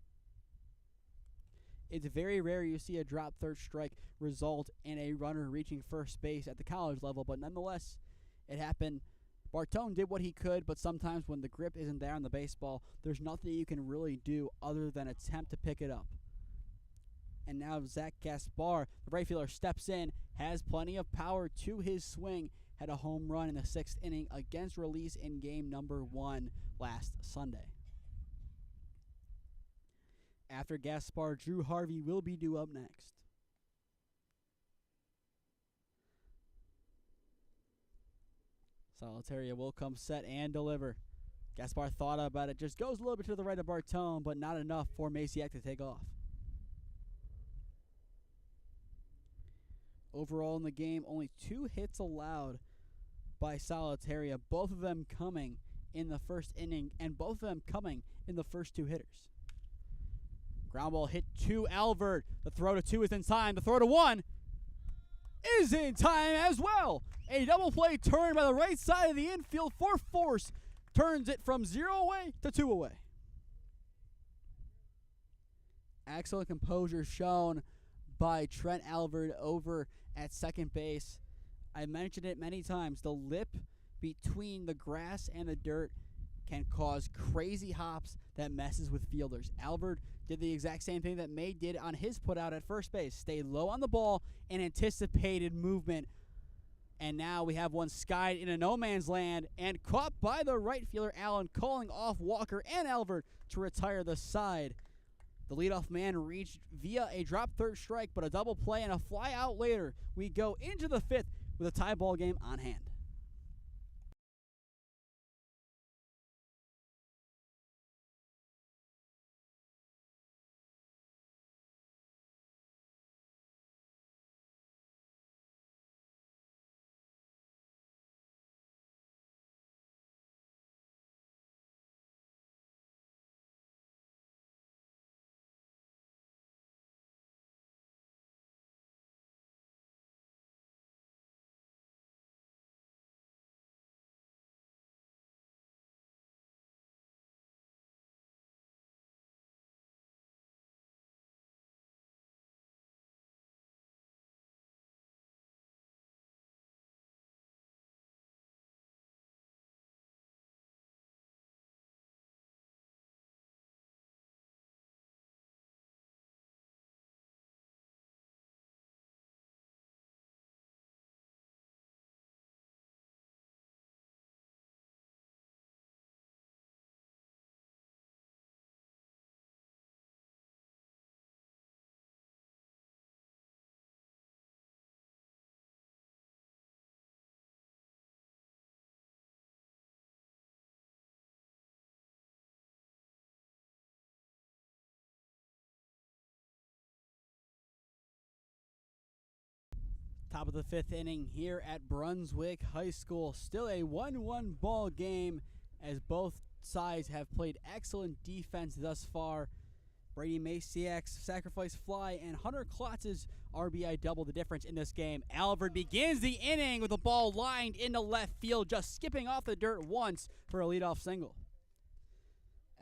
Speaker 1: It's very rare you see a drop third strike result in a runner reaching first base at the college level, but nonetheless, it happened. Bartone did what he could, but sometimes when the grip isn't there on the baseball, there's nothing you can really do other than attempt to pick it up. And now Zach Gaspar, the right fielder, steps in, has plenty of power to his swing, had a home run in the 6th inning against Release in game number 1 last Sunday. After Gaspar, Drew Harvey will be due up next. Solitaria will come set and deliver. Gaspar thought about it, just goes a little bit to the right of Bartone, but not enough for Masiak to take off. Overall in the game, only 2 hits allowed by Solitaria, both of them coming in the first inning, and both of them coming in the first 2 hitters. Ground ball hit to Alvord. The throw to 2 is in time. The throw to 1 is in time as well. A double play turn by the right side of the infield for Force turns it from 0 away to 2 away. Excellent composure shown by Trent Alvord over at second base. I mentioned it many times. The lip between the grass and the dirt can cause crazy hops that messes with fielders. Alvord did the exact same thing that May did on his putout at first base. Stayed low on the ball and anticipated movement. And now we have one skied in a no man's land and caught by the right fielder Allen, calling off Walker and Alvord to retire the side. The leadoff man reached via a drop third strike, but a double play and a fly out later. We go into the 5th with a tie ball game on hand. Top of the 5th inning here at Brunswick High School. Still a 1-1 ball game as both sides have played excellent defense thus far. Brady Masiak's sacrifice fly and Hunter Klotz's RBI double the difference in this game. Alvord begins the inning with the ball lined into left field, just skipping off the dirt once for a leadoff single.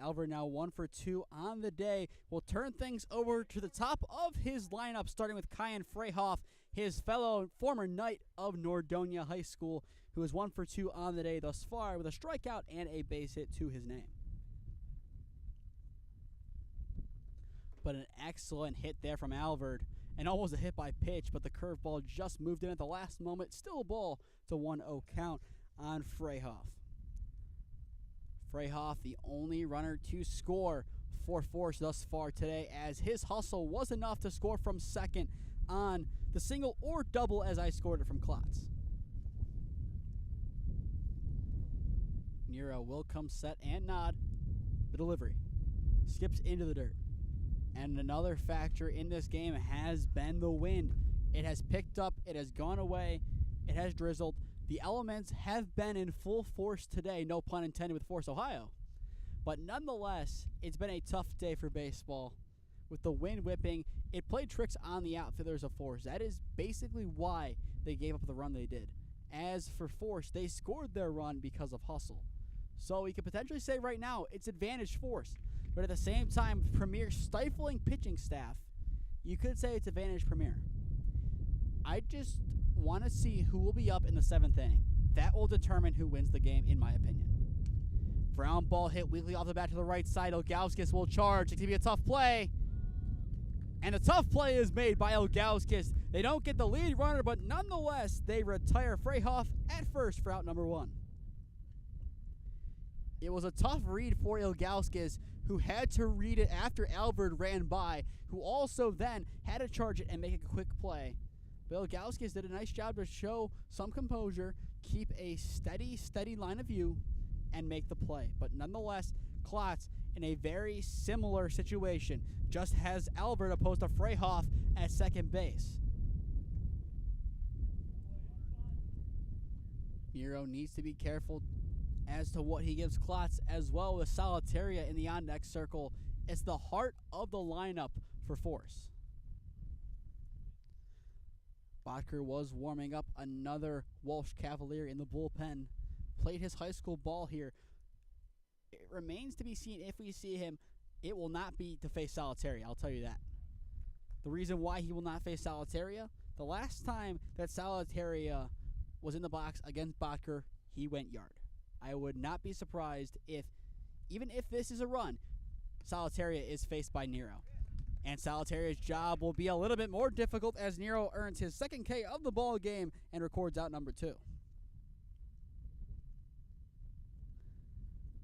Speaker 1: Alvord now 1 for 2 on the day. Will turn things over to the top of his lineup, starting with Kyan Freyhoff, his fellow former Knight of Nordonia High School, who is 1 for 2 on the day thus far with a strikeout and a base hit to his name. But an excellent hit there from Alvord, and almost a hit by pitch, but the curveball just moved in at the last moment. Still a ball to 1-0 count on Freyhoff. Freyhoff, the only runner to score for Force thus far today, as his hustle was enough to score from second on the single or double as I scored it from Klotz. Niro will come set and nod. The delivery skips into the dirt. And another factor in this game has been the wind. It has picked up, it has gone away, it has drizzled. The elements have been in full force today, no pun intended with Force Ohio. But nonetheless, it's been a tough day for baseball. With the wind whipping, it played tricks on the outfielders of Force. That is basically why they gave up the run they did. As for Force, they scored their run because of hustle. So we could potentially say right now, it's advantage Force. But at the same time, Premier's stifling pitching staff, you could say it's advantage Premier. I just want to see who will be up in the 7th inning. That will determine who wins the game, in my opinion. Ground ball hit weakly off the bat to the right side. Ilgauskas will charge. It's going to be a tough play. And a tough play is made by Ilgauskas. They don't get the lead runner, but nonetheless, they retire Freyhoff at first for out number 1. It was a tough read for Ilgauskas, who had to read it after Alvord ran by, who also then had to charge it and make a quick play. But Ilgauskas did a nice job to show some composure, keep a steady line of view, and make the play. But nonetheless, Klotz in a very similar situation, just has Alvord opposed to Freyhoff at second base. Niro needs to be careful as to what he gives Klotz, as well with Solitaria in the on-deck circle. It's the heart of the lineup for Force. Botker was warming up, another Walsh Cavalier in the bullpen. Played his high school ball here. It remains to be seen if we see him. It will not be to face Solitaria, I'll tell you that. The reason why he will not face Solitaria, the last time that Solitaria was in the box against Botker, he went yard. I would not be surprised if, even if this is a run, Solitaria is faced by Niro. And Solitaria's job will be a little bit more difficult as Niro earns his second K of the ball game and records out number 2.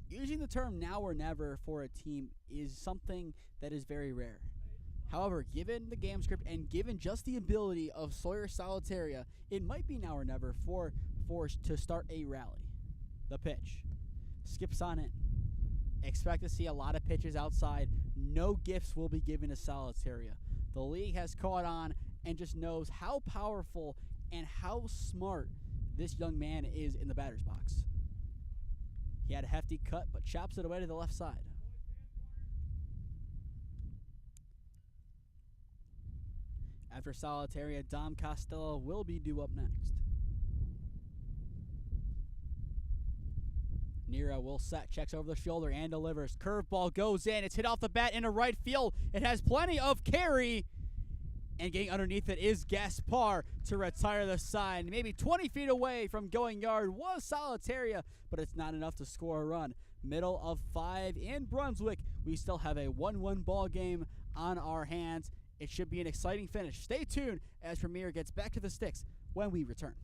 Speaker 1: Using the term now or never for a team is something that is very rare. However, given the game script and given just the ability of Sawyer Solitaria, it might be now or never for Force to start a rally. The pitch skips on in. Expect to see a lot of pitches outside. No gifts will be given to Solitaria. The league has caught on and just knows how powerful and how smart this young man is in the batter's box. He had a hefty cut, but chops it away to the left side. After Solitaria, Dom Costello will be due up next. Niro will set, checks over the shoulder, and delivers. Curveball goes in. It's hit off the bat into right field. It has plenty of carry. And getting underneath it is Gaspar to retire the side. Maybe 20 feet away from going yard was Solitaria, but it's not enough to score a run. Middle of 5 in Brunswick. We still have a 1-1 ball game on our hands. It should be an exciting finish. Stay tuned as Premier gets back to the sticks when we return.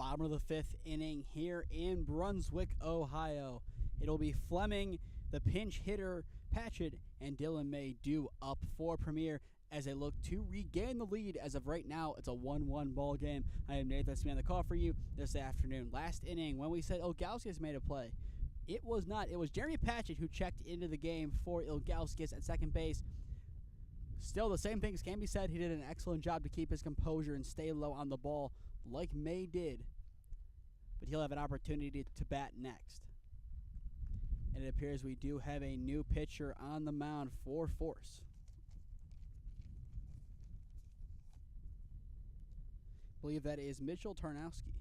Speaker 1: bottom of the 5th inning here in Brunswick, Ohio. It'll be Fleming, the pinch hitter, Patchett, and Dylan May due up for Premier as they look to regain the lead. As of right now, it's a 1-1 ball game. I am Nathan Smee on the call for you this afternoon. Last inning, when we said Ilgauskas made a play, it was not. It was Jeremy Patchett who checked into the game for Ilgauskas at second base. Still, the same things can be said. He did an excellent job to keep his composure and stay low on the ball like May did. But he'll have an opportunity to bat next. And it appears we do have a new pitcher on the mound for Force. I believe that is Mitchell Tarnowski.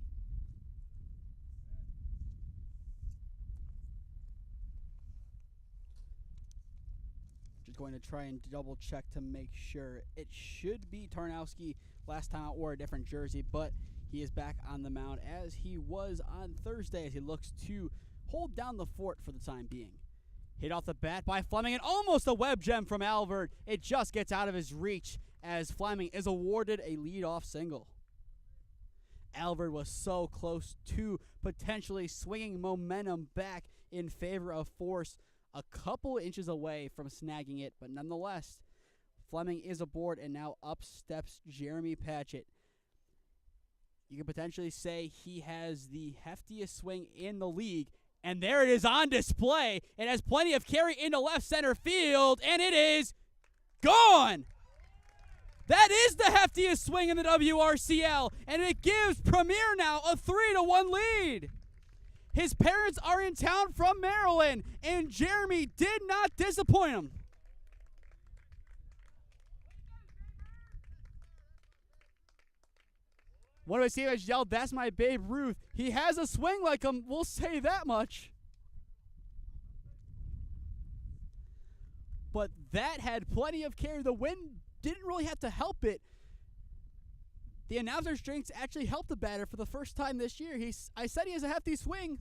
Speaker 1: Just going to try and double check to make sure. It should be Tarnowski. Last time I wore a different jersey, but he is back on the mound as he was on Thursday as he looks to hold down the fort for the time being. Hit off the bat by Fleming and almost a web gem from Albert. It just gets out of his reach as Fleming is awarded a leadoff single. Albert was so close to potentially swinging momentum back in favor of Force, a couple inches away from snagging it, but nonetheless, Fleming is aboard, and now up steps Jeremy Patchett. You could potentially say he has the heftiest swing in the league, and there it is on display. It has plenty of carry into left center field, and it is gone! That is the heftiest swing in the WRCL, and it gives Premier now a 3-1 lead. His parents are in town from Maryland, and Jeremy did not disappoint him. One of his teammates yelled, "That's my Babe Ruth." He has a swing like him, we'll say that much. But that had plenty of carry. The wind didn't really have to help it. The announcer's drinks actually helped the batter for the first time this year. I said he has a hefty swing.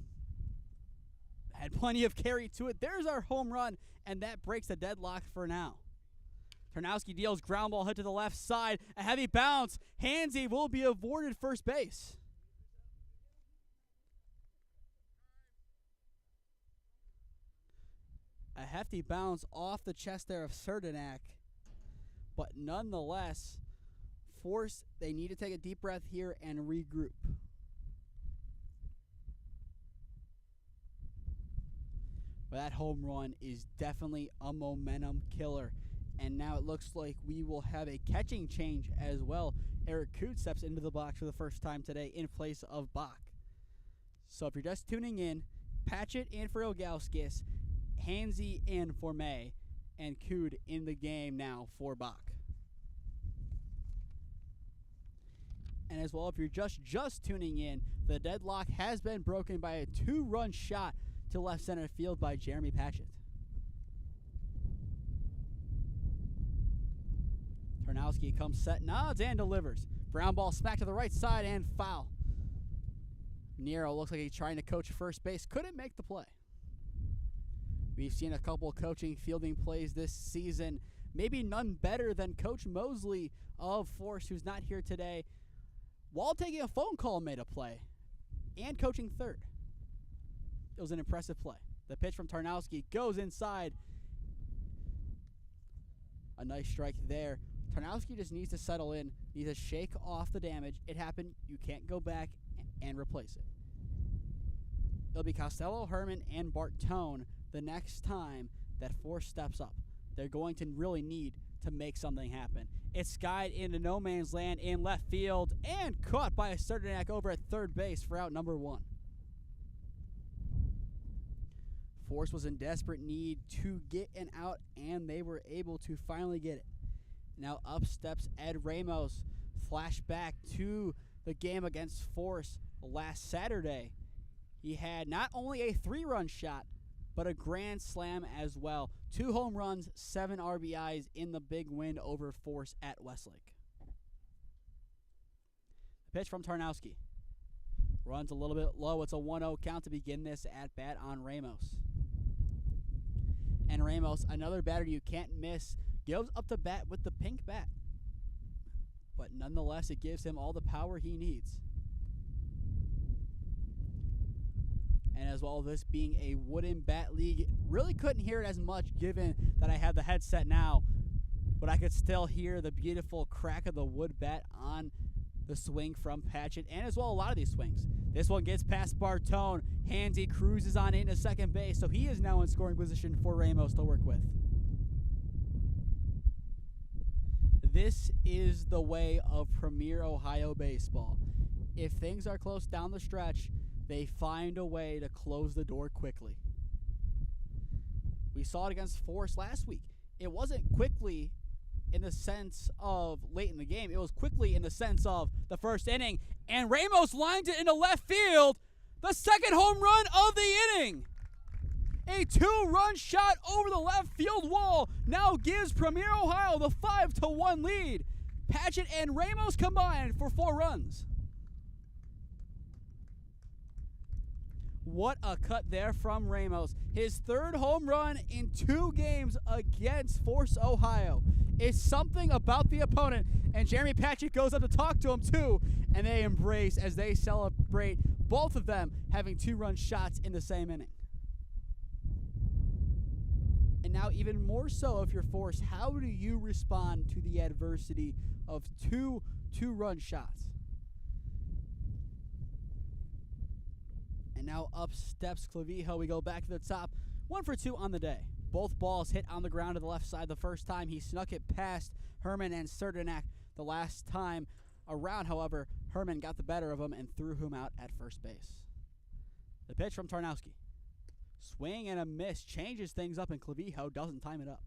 Speaker 1: Had plenty of carry to it. There's our home run, and that breaks the deadlock for now. Tarnowski deals ground ball hit to the left side. A heavy bounce. Hansey will be awarded first base. A hefty bounce off the chest there of Serdenak. But nonetheless, Force, they need to take a deep breath here and regroup. But that home run is definitely a momentum killer. And now it looks like we will have a catching change as well. Eric Coote steps into the box for the first time today in place of Bach. So if you're just tuning in, Patchett in for Ilgauskas, Hansey in for May, and Coote in the game now for Bach. And as well, if you're just tuning in, the deadlock has been broken by a 2-run shot to left center field by Jeremy Patchett. Tarnowski comes set, nods, and delivers. Ground ball smack to the right side and foul. Niro looks like he's trying to coach first base. Couldn't make the play. We've seen a couple coaching fielding plays this season. Maybe none better than Coach Mosely of Force, who's not here today, while taking a phone call, made a play. And coaching third. It was an impressive play. The pitch from Tarnowski goes inside. A nice strike there. Tarnowski just needs to settle in, needs to shake off the damage. It happened. You can't go back and replace it. It'll be Costello, Herman, and Bartone the next time that Force steps up. They're going to really need to make something happen. It's skied into no man's land in left field and caught by a Serdenak over at third base for out number 1. Force was in desperate need to get an out, and they were able to finally get it. Now up steps Ed Ramos. Flashback to the game against Force last Saturday. He had not only a 3-run shot, but a grand slam as well. 2 home runs, 7 RBIs in the big win over Force at Westlake. The pitch from Tarnowski. Runs a little bit low. It's a 1-0 count to begin this at bat on Ramos. And Ramos, another batter you can't miss, goes up to bat with the pink bat. But nonetheless, it gives him all the power he needs. And as well, this being a wooden bat league, really couldn't hear it as much given that I have the headset now, but I could still hear the beautiful crack of the wood bat on the swing from Patchett, and as well a lot of these swings. This one gets past Bartone. Hansy cruises on into second base, so he is now in scoring position for Ramos to work with. This is the way of Premier Ohio baseball. If things are close down the stretch, they find a way to close the door quickly. We saw it against Forest last week. It wasn't quickly in the sense of late in the game. It was quickly in the sense of the first inning, and Ramos lined it into left field. The second home run of the inning. A 2-run shot over the left field wall now gives Premier Ohio the 5-1 lead. Patchett and Ramos combined for 4 runs. What a cut there from Ramos. His 3rd home run in 2 games against Force Ohio. It's something about the opponent, and Jeremy Patchett goes up to talk to him too, and they embrace as they celebrate both of them having 2-run shots in the same inning. And now even more so if you're Force, how do you respond to the adversity of 2 2-run shots? And now up steps Clavijo. We go back to the top. 1 for 2 on the day. Both balls hit on the ground to the left side the first time. He snuck it past Herman and Serdenak the last time around. However, Herman got the better of him and threw him out at first base. The pitch from Tarnowski. Swing and a miss. Changes things up, and Clavijo doesn't time it up.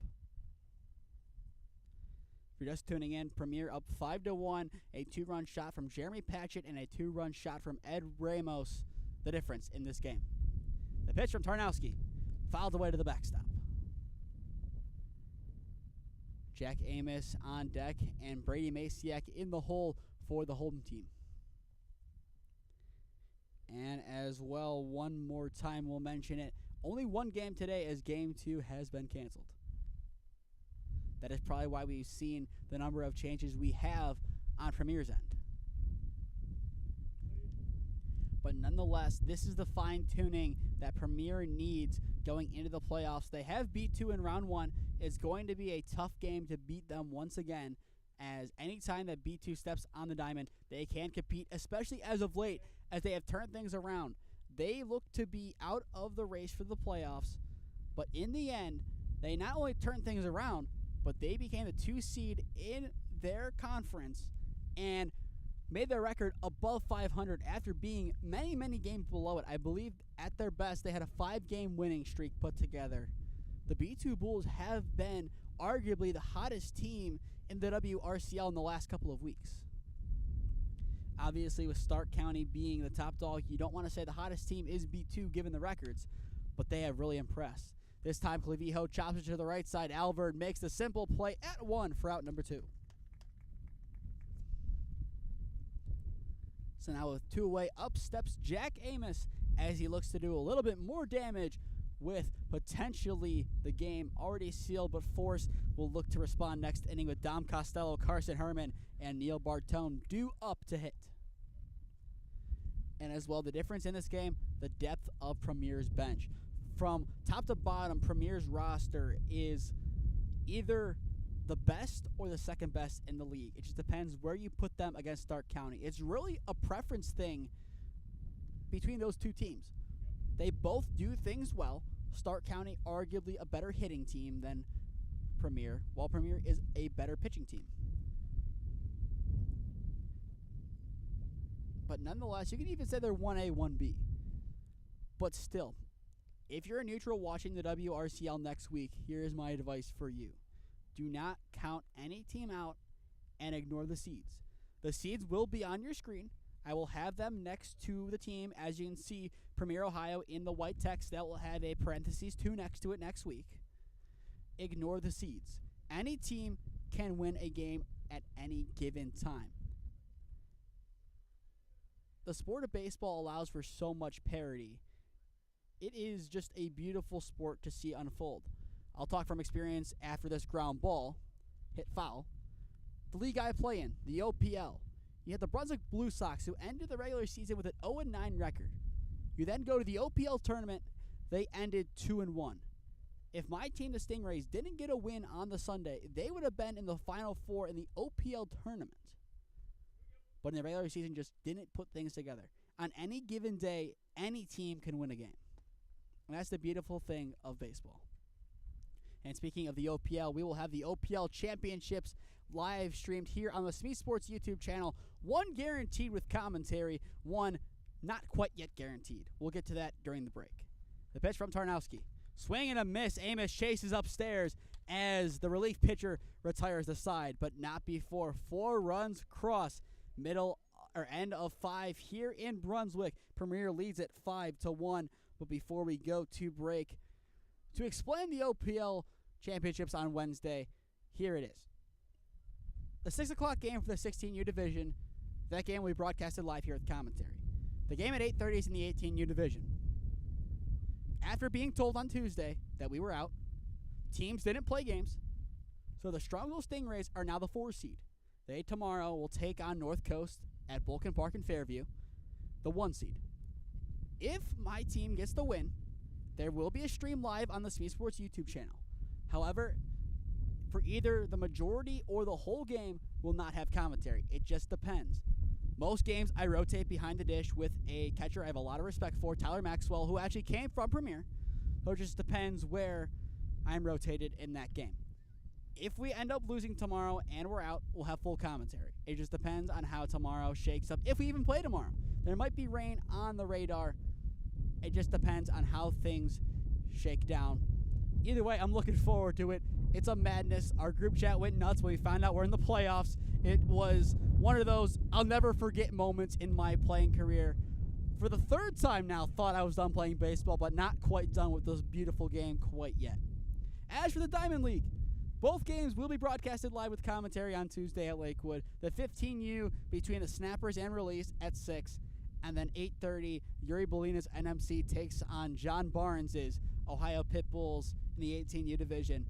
Speaker 1: If you're just tuning in, Premier up 5-1. A 2-run shot from Jeremy Patchett and a 2-run shot from Ed Ramos. The difference in this game. The pitch from Tarnowski. Fouled away to the backstop. Jack Amos on deck and Brady Masiak in the hole for the home team. And as well, one more time we'll mention it. Only one game today as Game 2 has been canceled. That is probably why we've seen the number of changes we have on Premier's end. But nonetheless, this is the fine-tuning that Premier needs going into the playoffs. They have beat 2 in round 1. It's going to be a tough game to beat them once again, as anytime that B2 steps on the diamond, they can compete, especially as of late, as they have turned things around. They look to be out of the race for the playoffs, but in the end, they not only turned things around, but they became the 2 seed in their conference and made their record above 500 after being many, many games below it. I believe at their best, they had a 5-game winning streak put together. The B2 Bulls have been arguably the hottest team in the WRCL in the last couple of weeks. Obviously, with Stark County being the top dog, you don't want to say the hottest team is B2 given the records, but they have really impressed. This time, Clavijo chops it to the right side. Alvord makes the simple play at 1 for out number 2. So now with 2 away, up steps Jack Amos as he looks to do a little bit more damage with potentially the game already sealed, but Force will look to respond next inning with Dom Costello, Carson Herman, and Neil Bartone due up to hit. And as well, the difference in this game, the depth of Premier's bench. From top to bottom, Premier's roster is either the best or the second best in the league. It just depends where you put them against Stark County. It's really a preference thing between those two teams. They both do things well. Stark County arguably a better hitting team than Premier, while Premier is a better pitching team. But nonetheless, you can even say they're 1A, 1B. But still, if you're a neutral watching the WRCL next week, here is my advice for you. Do not count any team out and ignore the seeds. The seeds will be on your screen. I will have them next to the team. As you can see, Premier Ohio in the white text, that will have a parentheses 2 next to it next week. Ignore the seeds. Any team can win a game at any given time. The sport of baseball allows for so much parity. It is just a beautiful sport to see unfold. I'll talk from experience after this ground ball, hit foul. The league I play in, the OPL, you had the Brunswick Blue Sox, who ended the regular season with an 0-9 record. You then go to the OPL tournament. They ended 2-1. If my team, the Stingrays, didn't get a win on the Sunday, they would have been in the Final Four in the OPL tournament. But in the regular season, just didn't put things together. On any given day, any team can win a game. And that's the beautiful thing of baseball. And speaking of the OPL, we will have the OPL Championships live streamed here on the Smee Sports YouTube channel. One guaranteed with commentary, one not quite yet guaranteed. We'll get to that during the break. The pitch from Tarnowski. Swing and a miss. Amos chases upstairs as the relief pitcher retires the side, but not before 4 runs cross. Middle or end of 5 here in Brunswick. Premier leads at 5-1. But before we go to break, to explain the OPL Championships on Wednesday, here it is. The 6 o'clock game for the 16U division, that game we broadcasted live here with commentary. The game at 8:30 is in the 18U division. After being told on Tuesday that we were out, teams didn't play games, so the Strongville Stingrays are now the 4 seed. They tomorrow will take on North Coast at Bulkin Park in Fairview, the 1 seed. If my team gets the win, there will be a stream live on the Smee Sports YouTube channel. However, for either the majority or the whole game will not have commentary. It just depends. Most games I rotate behind the dish with a catcher I have a lot of respect for, Tyler Maxwell, who actually came from Premier. So it just depends where I'm rotated in that game. If we end up losing tomorrow and we're out, we'll have full commentary. It just depends on how tomorrow shakes up. If we even play tomorrow, there might be rain on the radar. It just depends on how things shake down. Either way, I'm looking forward to it. It's a madness. Our group chat went nuts when we found out we're in the playoffs. It was one of those I'll never forget moments in my playing career. For the 3rd time now, thought I was done playing baseball, but not quite done with this beautiful game quite yet. As for the Diamond League, both games will be broadcasted live with commentary on Tuesday at Lakewood. The 15U between the Snappers and Release at 6. And then 8:30, Yuri Bolina's NMC takes on John Barnes' Ohio Pitbulls in the 18U division.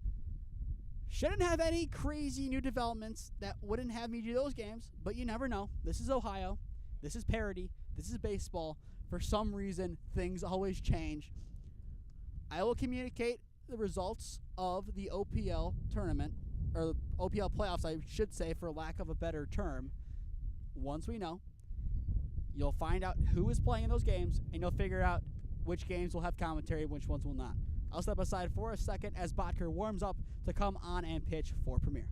Speaker 1: Shouldn't have any crazy new developments that wouldn't have me do those games, but you never know. This is Ohio. This is parody. This is baseball. For some reason, things always change. I will communicate the results of the OPL tournament, or OPL playoffs, I should say, for lack of a better term. Once we know, you'll find out who is playing in those games, and you'll figure out which games will have commentary, which ones will not. I'll step aside for a second as Botker warms up to come on and pitch for Premier.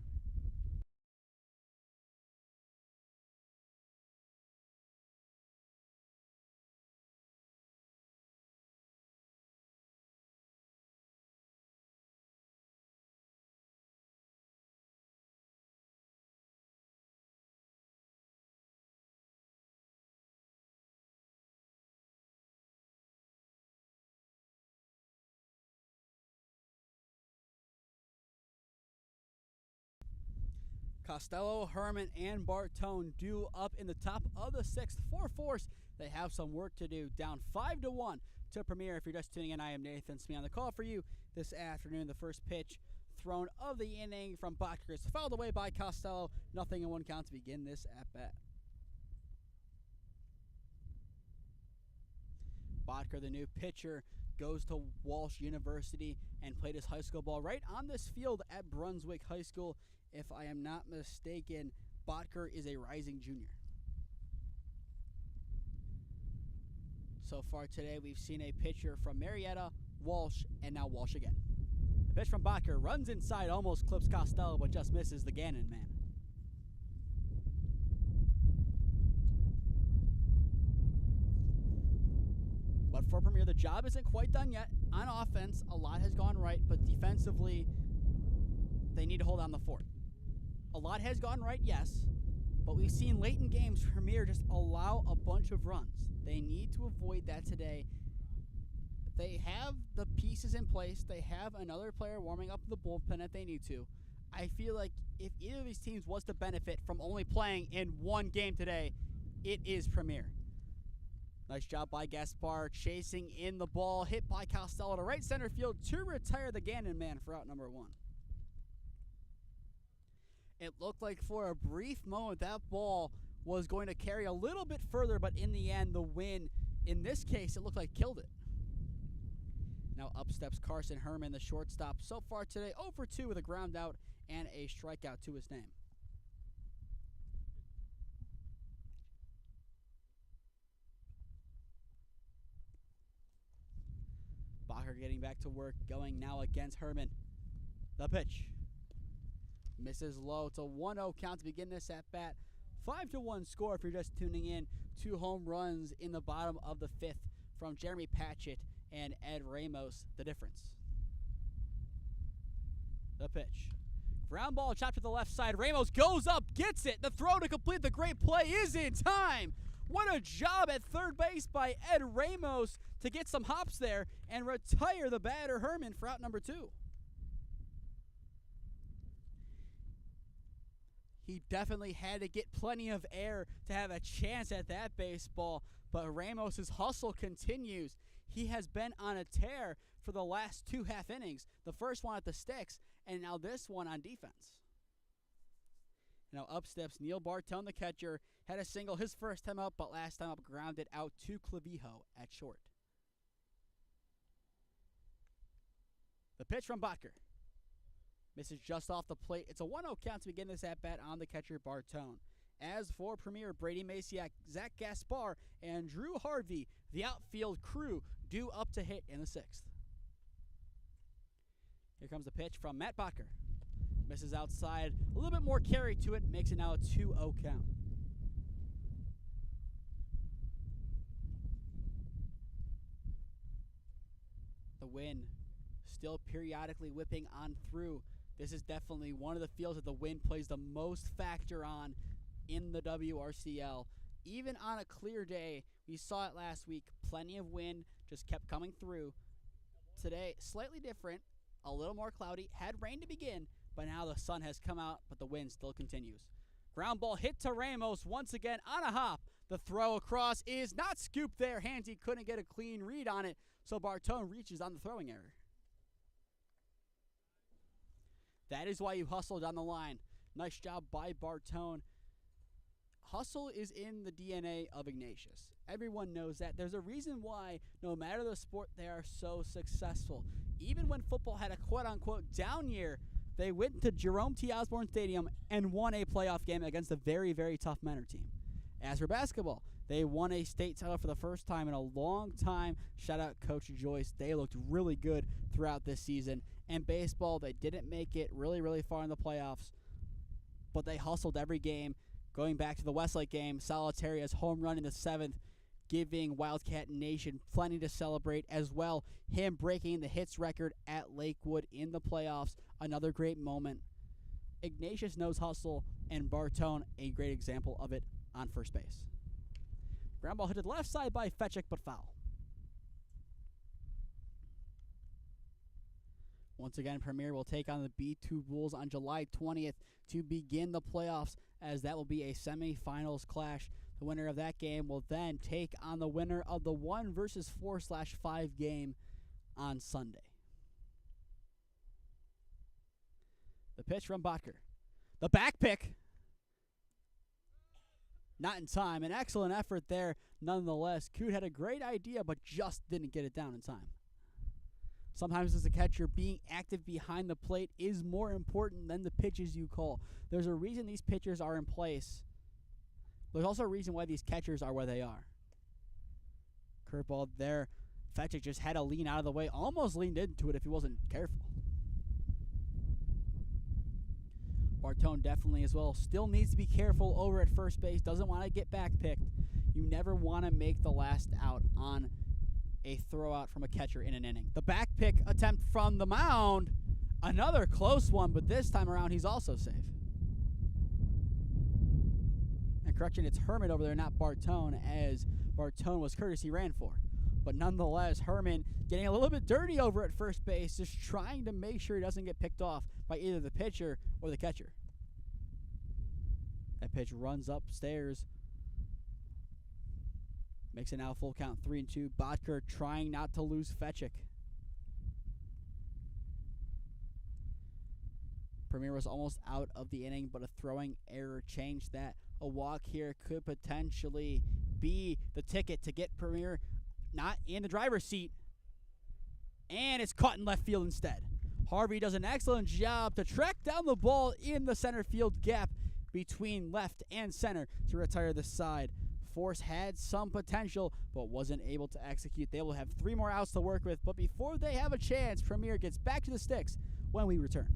Speaker 1: Costello, Herman, and Bartone due up in the top of the 6th for Force. They have some work to do. Down 5-1 to Premier. If you're just tuning in, I am Nathan Smee on the call for you this afternoon. The first pitch thrown of the inning from Botker is fouled away by Costello. Nothing in 1 count to begin this at-bat. Botker, the new pitcher, goes to Walsh University and played his high school ball right on this field at Brunswick High School. If I am not mistaken, Botker is a rising junior. So far today, we've seen a pitcher from Marietta, Walsh, and now Walsh again. The pitch from Botker runs inside, almost clips Costello, but just misses the Gannon man. But for Premier, the job isn't quite done yet. On offense, a lot has gone right, but defensively, they need to hold on the fort. A lot has gone right, yes, but we've seen late in games Premier just allow a bunch of runs. They need to avoid that today. They have the pieces in place. They have another player warming up the bullpen if they need to. I feel like if either of these teams was to benefit from only playing in 1 game today, it is Premier. Nice job by Gaspar chasing in the ball, hit by Costello to right center field to retire the Gannon man for out number 1. It looked like for a brief moment that ball was going to carry a little bit further, but in the end, the win In this case, it looked like killed it. Now up steps Carson Herman, the shortstop. So far today, 0 for 2 with a ground out and a strikeout to his name. Bacher getting back to work, going now against Herman. The pitch. Misses low. It's a 1-0 count to begin this at bat. 5-1 score if you're just tuning in. 2 home runs in the bottom of the 5th from Jeremy Patchett and Ed Ramos, the difference. The pitch. Ground ball chopped to the left side. Ramos goes up, gets it. The throw to complete the great play is in time. What a job at third base by Ed Ramos to get some hops there and retire the batter Herman for out number 2. He definitely had to get plenty of air to have a chance at that baseball, but Ramos's hustle continues. He has been on a tear for the last 2 half innings. The first one at the sticks, and now this one on defense. Now up steps Neil Bartone, the catcher. Had a single his first time up, but last time up grounded out to Clavijo at short. The pitch from Bacher. Misses just off the plate. It's a 1-0 count to begin this at-bat on the catcher Bartone. As for Premier, Brady Maciak, Zach Gaspar, and Drew Harvey, the outfield crew, due up to hit in the 6th. Here comes the pitch from Matt Bacher. Misses outside. A little bit more carry to it. Makes it now a 2-0 count. The wind still periodically whipping on through. This is definitely one of the fields that the wind plays the most factor on in the WRCL. Even on a clear day, we saw it last week, plenty of wind just kept coming through. Today, slightly different, a little more cloudy, had rain to begin, but now the sun has come out, but the wind still continues. Ground ball hit to Ramos once again on a hop. The throw across is not scooped there. Hansy couldn't get a clean read on it, so Bartone reaches on the throwing error. That is why you hustle down the line. Nice job by Bartone. Hustle is in the DNA of Ignatius. Everyone knows that. There's a reason why, no matter the sport, they are so successful. Even when football had a quote-unquote down year, they went to Jerome T. Osborne Stadium and won a playoff game against a very, very tough Mentor team. As for basketball, they won a state title for the first time in a long time. Shout out Coach Joyce. They looked really good throughout this season. And baseball, they didn't make it really, really far in the playoffs, but they hustled every game. Going back to the Westlake game, Solitaria's home run in the 7th, giving Wildcat Nation plenty to celebrate as well. Him breaking the hits record at Lakewood in the playoffs, another great moment. Ignatius knows hustle, and Bartone, a great example of it on first base. Ground ball hit to the left side by Fetchick, but foul. Once again, Premier will take on the B2 Bulls on July 20th to begin the playoffs, as that will be a semifinals clash. The winner of that game will then take on the winner of the 1 versus 4/5 game on Sunday. The pitch from Bacher. The back pick. Not in time. An excellent effort there nonetheless. Coot had a great idea, but just didn't get it down in time. Sometimes as a catcher, being active behind the plate is more important than the pitches you call. There's a reason these pitchers are in place. There's also a reason why these catchers are where they are. Curveball there. Fetchick just had to lean out of the way. Almost leaned into it if he wasn't careful. Bartone definitely as well. Still needs to be careful over at first base. Doesn't want to get back picked. You never want to make the last out on a throw out from a catcher in an inning. The back pick attempt from the mound. Another close one, but this time around he's also safe. And correction, it's Herman over there, not Bartone, as Bartone was courtesy ran for. But nonetheless, Herman getting a little bit dirty over at first base, just trying to make sure he doesn't get picked off by either the pitcher or the catcher. That pitch runs upstairs. Makes it now full count, 3-2. Bacher trying not to lose Fetchick. Premier was almost out of the inning, but a throwing error changed that. A walk here could potentially be the ticket to get Premier not in the driver's seat. And it's caught in left field instead. Harvey does an excellent job to track down the ball in the center field gap between left and center to retire the side. Force had some potential, but wasn't able to execute. They will have 3 more outs to work with, but before they have a chance, Premier gets back to the sticks when we return.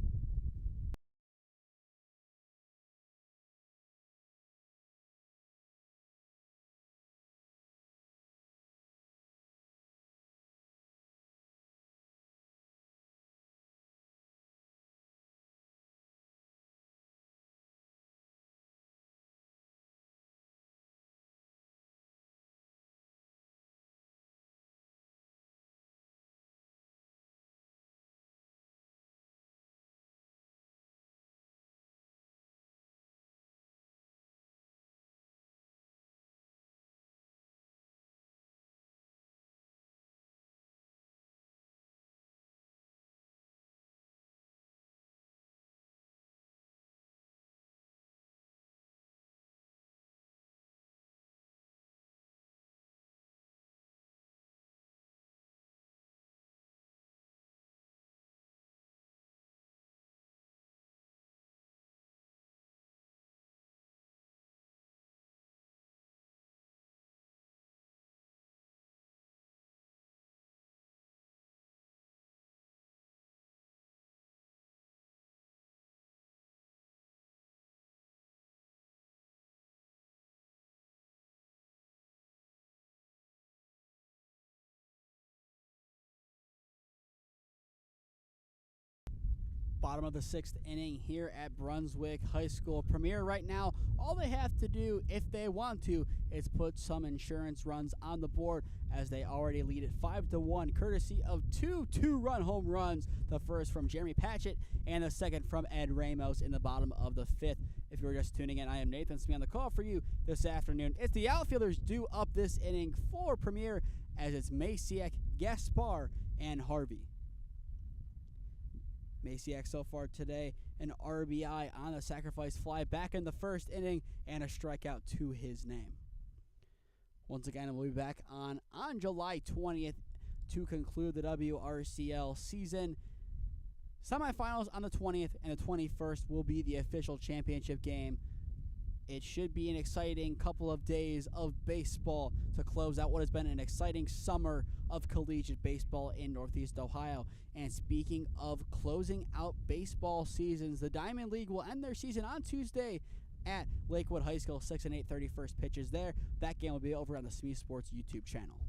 Speaker 1: Bottom of the 6th inning here at Brunswick High School. Premier right now, all they have to do if they want to is put some insurance runs on the board as they already lead it 5-1 courtesy of 2 2-run home runs, the first from Jeremy Patchett and the second from Ed Ramos in the bottom of the 5th. If you're just tuning in, I am Nathan Smee on the call for you this afternoon. It's the outfielders due up this inning for Premier as it's Masiak, Gaspar, and Harvey. Masiak so far today, an RBI on a sacrifice fly back in the first inning and a strikeout to his name. Once again, we'll be back on July 20th to conclude the WRCL season. Semifinals on the 20th and the 21st will be the official championship game. It should be an exciting couple of days of baseball to close out what has been an exciting summer of collegiate baseball in Northeast Ohio. And speaking of closing out baseball seasons, the Diamond League will end their season on Tuesday at Lakewood High School, 6 and 8/31 pitches there. That game will be over on the Smee Sports YouTube channel.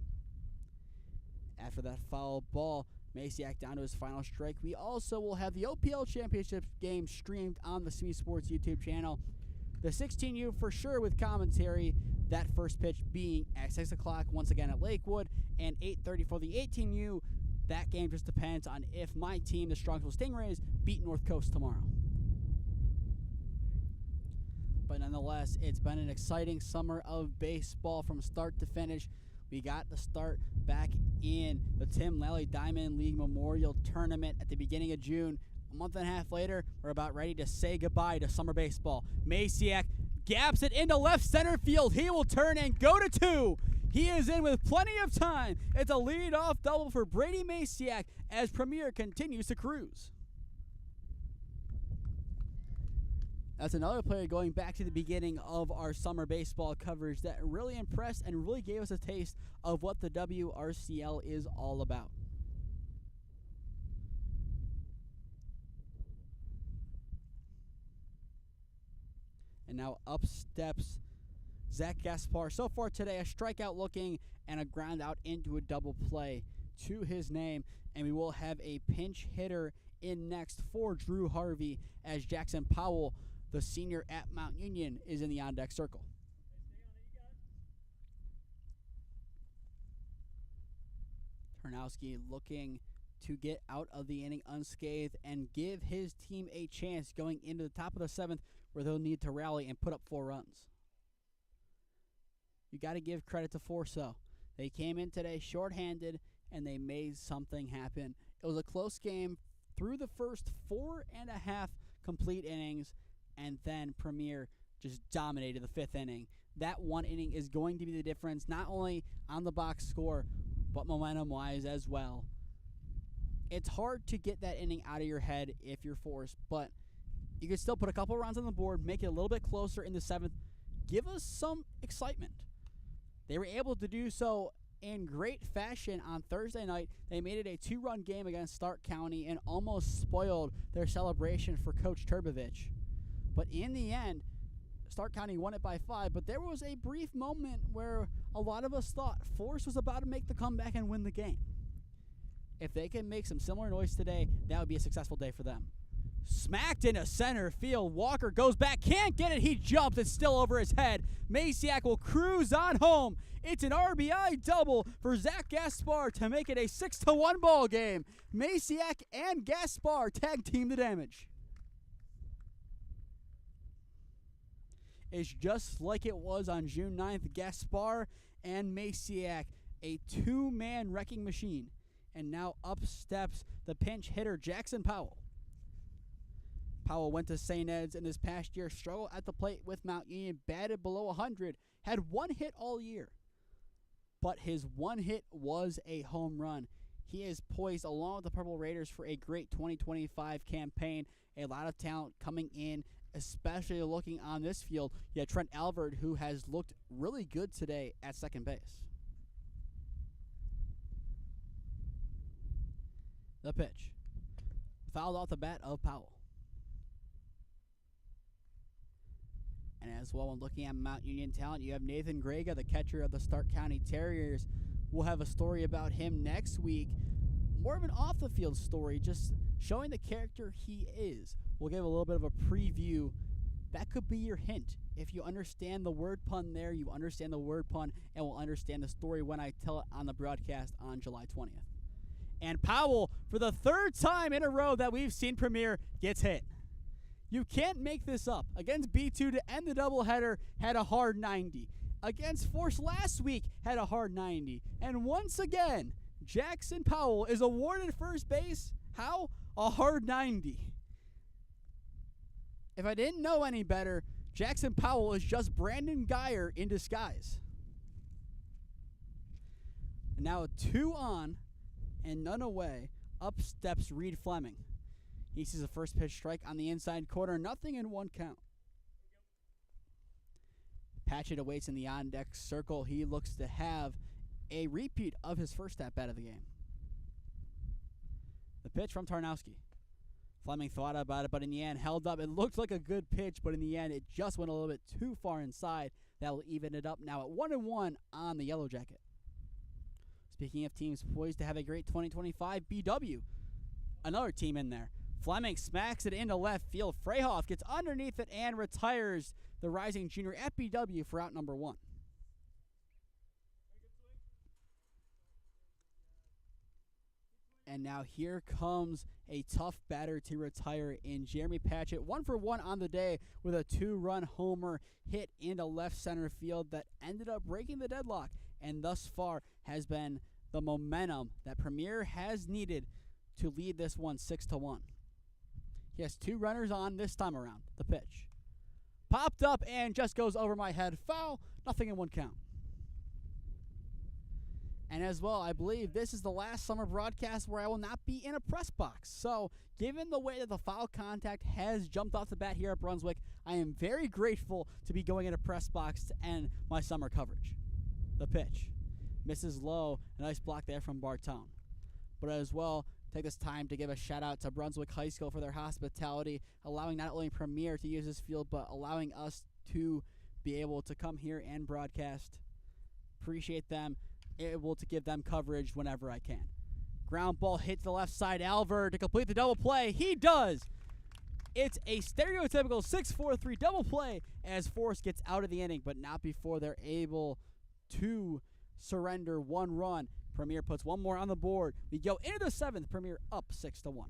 Speaker 1: After that foul ball, Masiak down to his final strike. We also will have the OPL Championship game streamed on the Smee Sports YouTube channel. The 16U for sure with commentary, that first pitch being at 6 o'clock once again at Lakewood, and 8:30 for the 18U. That game just depends on if my team, the Strongsville Stingrays, beat North Coast tomorrow. But nonetheless, it's been an exciting summer of baseball from start to finish. We got the start back in the Tim Lally Diamond League Memorial Tournament at the beginning of June. A month and a half later, we're about ready to say goodbye to summer baseball. Masiak gaps it into left center field. He will turn and go to 2. He is in with plenty of time. It's a leadoff double for Brady Masiak as Premier continues to cruise. That's another player going back to the beginning of our summer baseball coverage that really impressed and really gave us a taste of what the WRCL is all about. And now up steps Zach Gaspar. So far today, a strikeout looking and a ground out into a double play to his name. And we will have a pinch hitter in next for Drew Harvey as Jackson Powell, the senior at Mount Union, is in the on-deck circle. Tarnowski looking to get out of the inning unscathed and give his team a chance going into the top of the 7th, where they'll need to rally and put up 4 runs. You got to give credit to Forso. They came in today shorthanded, and they made something happen. It was a close game through the first 4.5 complete innings, and then Premier just dominated the 5th inning. That one inning is going to be the difference, not only on the box score, but momentum-wise as well. It's hard to get that inning out of your head if you're forced, but you can still put a couple runs on the board, make it a little bit closer in the 7th, give us some excitement. They were able to do so in great fashion on Thursday night. They made it a 2-run game against Stark County and almost spoiled their celebration for Coach Turbovich. But in the end, Stark County won it by 5, but there was a brief moment where a lot of us thought Forest was about to make the comeback and win the game. If they can make some similar noise today, that would be a successful day for them. Smacked into center field. Walker goes back, can't get it. He jumps. It's still over his head. Masiak will cruise on home. It's an RBI double for Zach Gaspar to make it a 6-1 ball game. Masiak and Gaspar tag team the damage. It's just like it was on June 9th. Gaspar and Masiak, a 2-man wrecking machine. And now up steps the pinch hitter, Jackson Powell. Powell went to St. Ed's in this past year, struggled at the plate with Mount Union, batted below 100, had 1 hit all year. But his 1 hit was a home run. He is poised, along with the Purple Raiders, for a great 2025 campaign. A lot of talent coming in, especially looking on this field. You have Trent Alvord, who has looked really good today at second base. The pitch. Fouled off the bat of Powell. And as well, when looking at Mount Union talent, you have Nathan Grega, the catcher of the Stark County Terriers. We'll have a story about him next week. More of an off-the-field story, just showing the character he is. We'll give a little bit of a preview. That could be your hint. If you understand the word pun there, you understand the word pun, and will understand the story when I tell it on the broadcast on July 20th. And Powell, for the 3rd time in a row that we've seen premiere, gets hit. You can't make this up. Against B2 to end the doubleheader, had a hard 90. Against Force last week, had a hard 90. And once again, Jackson Powell is awarded first base. How? A hard 90. If I didn't know any better, Jackson Powell is just Brandon Geyer in disguise. And now a 2 on and none away. Up steps Reed Fleming. He sees a first pitch strike on the inside corner. Nothing in 1 count. Patchett awaits in the on-deck circle. He looks to have a repeat of his first at-bat of the game. The pitch from Tarnowski. Fleming thought about it, but in the end held up. It looked like a good pitch, but in the end it just went a little bit too far inside. That will even it up now at 1-1 on the Yellow Jacket. Speaking of teams poised to have a great 2025, BW, another team in there. Fleming smacks it into left field. Freyhoff gets underneath it and retires the rising junior at BW for out number 1. And now here comes a tough batter to retire in Jeremy Patchett. 1 for 1 on the day with a 2-run homer hit into left center field that ended up breaking the deadlock, and thus far has been the momentum that Premier has needed to lead this one 6-1. He has 2 runners on this time around. The pitch. Popped up and just goes over my head. Foul. Nothing in 1 count. And as well, I believe this is the last summer broadcast where I will not be in a press box. So, given the way that the foul contact has jumped off the bat here at Brunswick, I am very grateful to be going in a press box to end my summer coverage. The pitch. Misses low. A nice block there from Bartone. But as well, take this time to give a shout out to Brunswick High School for their hospitality, allowing not only Premier to use this field, but allowing us to be able to come here and broadcast. Appreciate them. Able to give them coverage whenever I can. Ground ball hit to the left side. Alvord to complete the double play. He does. It's a stereotypical 6-4-3 double play as Forest gets out of the inning, but not before they're able to surrender 1 run. Premier puts 1 more on the board. We go into the 7th. Premier up 6-1.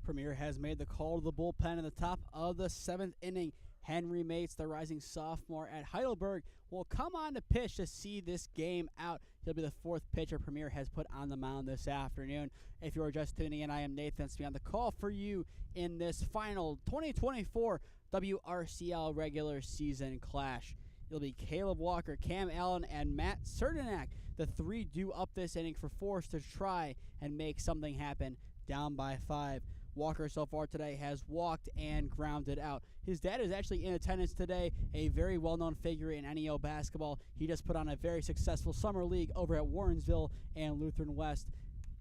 Speaker 1: Premier has made the call to the bullpen in the top of the 7th inning. Henry Mates, the rising sophomore at Heidelberg, will come on to pitch to see this game out. He'll be the 4th pitcher Premier has put on the mound this afternoon. If you're just tuning in, I am Nathan Smee on the call for you in this final 2024 WRCL regular season clash. It'll be Caleb Walker, Cam Allen, and Matt Serdenak. The three due up this inning for Force to try and make something happen down by 5. Walker so far today has walked and grounded out. His dad is actually in attendance today, a very well-known figure in NEO basketball. He just put on a very successful summer league over at Warrensville and Lutheran West.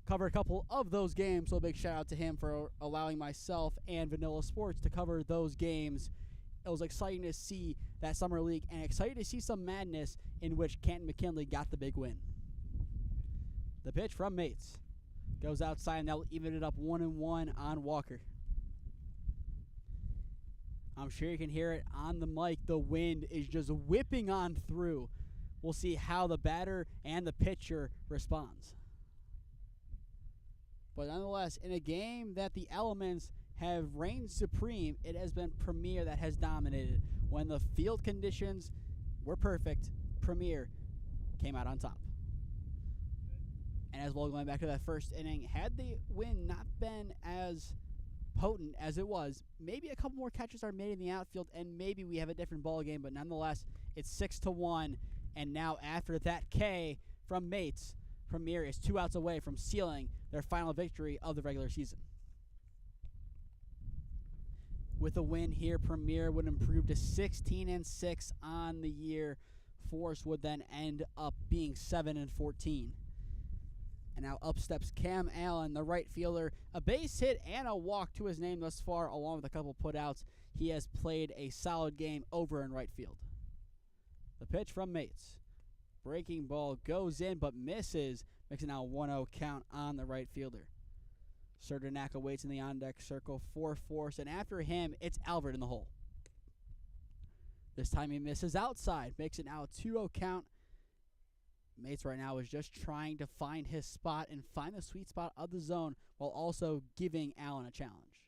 Speaker 1: Covered a couple of those games, so a big shout out to him for allowing myself and Vanilla Sports to cover those games. It was exciting to see that summer league and excited to see some madness in which Canton McKinley got the big win. The pitch from Mates goes outside, and they'll even it up 1-1 on Walker. I'm sure you can hear it on the mic. The wind is just whipping on through. We'll see how the batter and the pitcher responds. But nonetheless, in a game that the elements have reigned supreme, it has been Premier that has dominated. When the field conditions were perfect, Premier came out on top. And as well, going back to that first inning, had the win not been as potent as it was, maybe a couple more catches are made in the outfield, and maybe we have a different ball game. But nonetheless, it's 6-1. And now after that K from Mates, Premier is 2 outs away from sealing their final victory of the regular season. With a win here, Premier would improve to 16-6 on the year. Force would then end up being 7-14. And now up steps Cam Allen, the right fielder. A base hit and a walk to his name thus far, along with a couple putouts. He has played a solid game over in right field. The pitch from Mates. Breaking ball goes in but misses. Makes it now a 1-0 count on the right fielder. Serdenak awaits in the on-deck circle for Force, and after him, it's Albert in the hole. This time he misses outside. Makes it now a 2-0 count. Mates right now is just trying to find his spot and find the sweet spot of the zone while also giving Allen a challenge.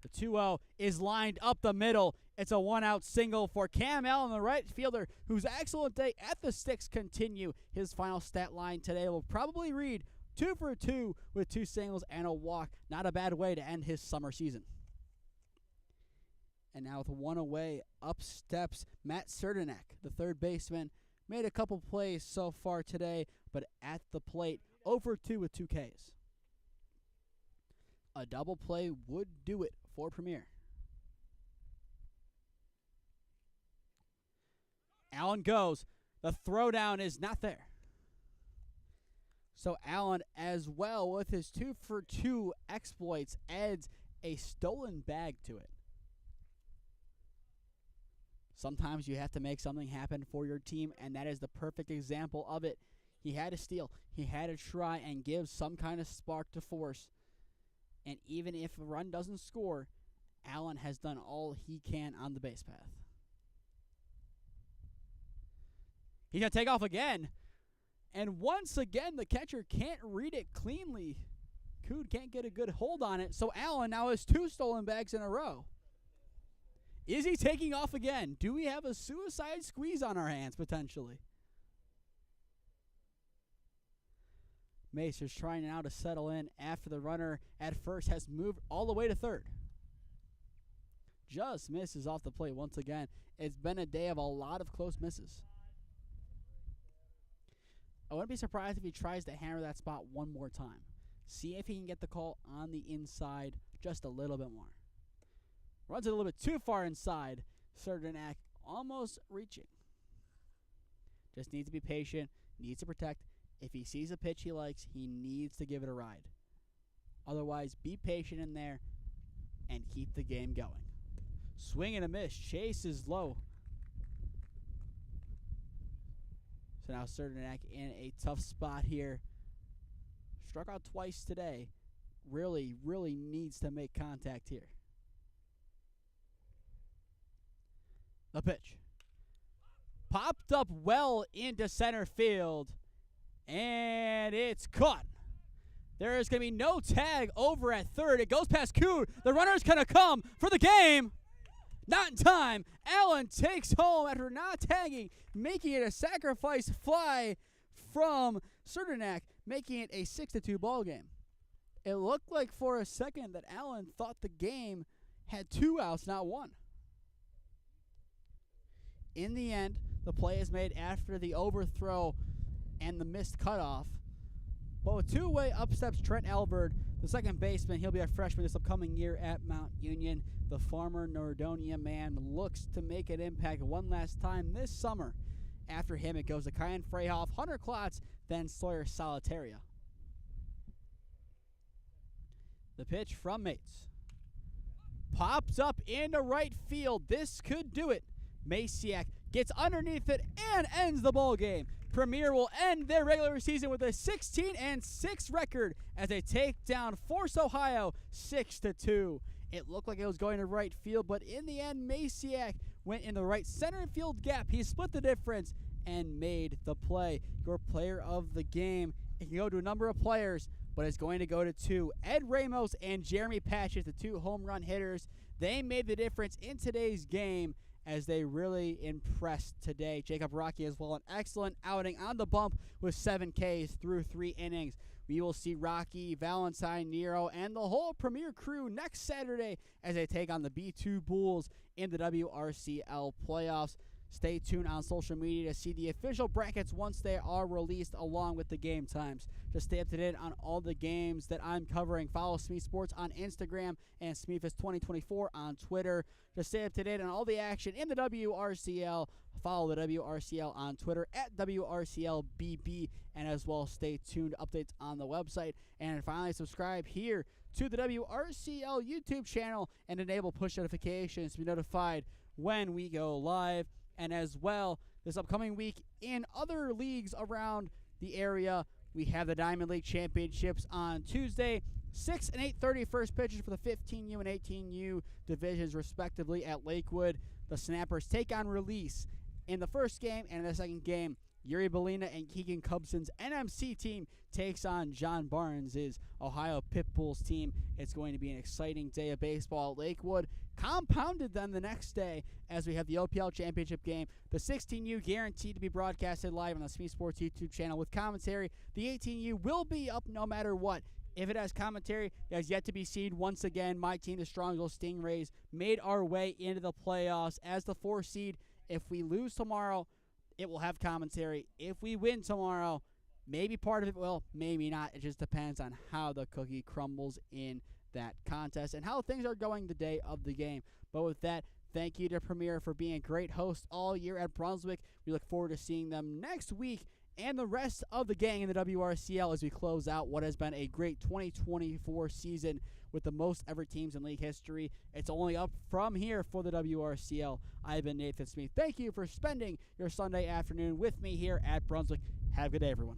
Speaker 1: The 2-0 is lined up the middle. It's a 1-out single for Cam Allen, the right fielder, whose excellent day at the sticks continue. His final stat line today will probably read 2 for 2 with 2 singles and a walk. Not a bad way to end his summer season. And now with 1 away, up steps Matt Serdenak, the third baseman. Made a couple plays so far today, but at the plate, 0 for 2 with 2 Ks. A double play would do it for Premier. Allen goes. The throwdown is not there. So Allen, as well, with his 2 for 2 exploits, adds a stolen bag to it. Sometimes you have to make something happen for your team, and that is the perfect example of it. He had to steal. He had to try and give some kind of spark to Force. And even if a run doesn't score, Allen has done all he can on the base path. He's going to take off again. And once again, the catcher can't read it cleanly. Cood can't get a good hold on it, so Allen now has 2 stolen bags in a row. Is he taking off again? Do we have a suicide squeeze on our hands, potentially? Mace is trying now to settle in after the runner at first has moved all the way to third. Just misses off the plate once again. It's been a day of a lot of close misses. I wouldn't be surprised if he tries to hammer that spot one more time. See if he can get the call on the inside just a little bit more. Runs it a little bit too far inside. Serdenak almost reaching. Just needs to be patient, needs to protect. If he sees a pitch he likes, he needs to give it a ride. Otherwise, be patient in there and keep the game going. Swing and a miss. Chase is low. So now Serdenak in a tough spot here. Struck out twice today. Really needs to make contact here. The pitch. Popped up well into center field. And it's caught. There is going to be no tag over at third. It goes past Kuhn. The runner's going to come for the game. Not in time. Allen takes home after not tagging, making it a sacrifice fly from Serdenak, making it a 6-2 ball game. It looked like for a second that Allen thought the game had 2 outs, not 1. In the end, the play is made after the overthrow and the missed cutoff. But with 2-way up steps Trent Albert, the second baseman. He'll be a freshman this upcoming year at Mount Union. The former Nordonia man looks to make an impact one last time this summer. After him, it goes to Kyan Freyhoff, Hunter Klotz, then Sawyer Solitaria. The pitch from Mates. Pops up into right field. This could do it. Masiak gets underneath it and ends the ball game. Premier will end their regular season with a 16-6 record as they take down Force Ohio 6-2. It looked like it was going to right field, but in the end, Masiak went in the right center field gap. He split the difference and made the play. Your player of the game, it can go to a number of players, but it's going to go to 2. Ed Ramos and Jeremy Patches, the 2 home run hitters. They made the difference in today's game as they really impressed today. Jacob Rocky as well, an excellent outing on the bump with 7 Ks through 3 innings. We will see Rocky, Valentine, Niro, and the whole Premier crew next Saturday as they take on the B2 Bulls in the WRCL playoffs. Stay tuned on social media to see the official brackets once they are released, along with the game times. To stay up to date on all the games that I'm covering, follow Smee Sports on Instagram and SmeeFest2024 on Twitter. To stay up to date on all the action in the WRCL, follow the WRCL on Twitter at WRCLBB, and as well stay tuned to updates on the website. And finally, subscribe here to the WRCL YouTube channel and enable push notifications to be notified when we go live. And as well, this upcoming week in other leagues around the area, we have the Diamond League Championships on Tuesday. 6 and 8:30 first pitches for the 15U and 18U divisions, respectively, at Lakewood. The Snappers take on Release in the first game, and in the second game, Yuri Belina and Keegan Cubson's NMC team takes on John Barnes' Ohio Pitbulls team. It's going to be an exciting day of baseball at Lakewood. Compounded then the next day as we have the OPL Championship game. The 16U guaranteed to be broadcasted live on the Smee Sports YouTube channel with commentary. The 18U will be up no matter what. If it has commentary, it has yet to be seen. Once again, my team, the Strongsville Stingrays, made our way into the playoffs as the 4 seed. If we lose tomorrow, it will have commentary. If we win tomorrow, maybe part of it will, maybe not. It just depends on how the cookie crumbles in that contest and how things are going the day of the game. But with that, thank you to Premier for being a great host all year at Brunswick. We look forward to seeing them next week and the rest of the gang in the WRCL as we close out what has been a great 2024 season with the most ever teams in league history. It's only up from here for the WRCL. I've been Nathan Smee. Thank you for spending your Sunday afternoon with me here at Brunswick. Have a good day, everyone.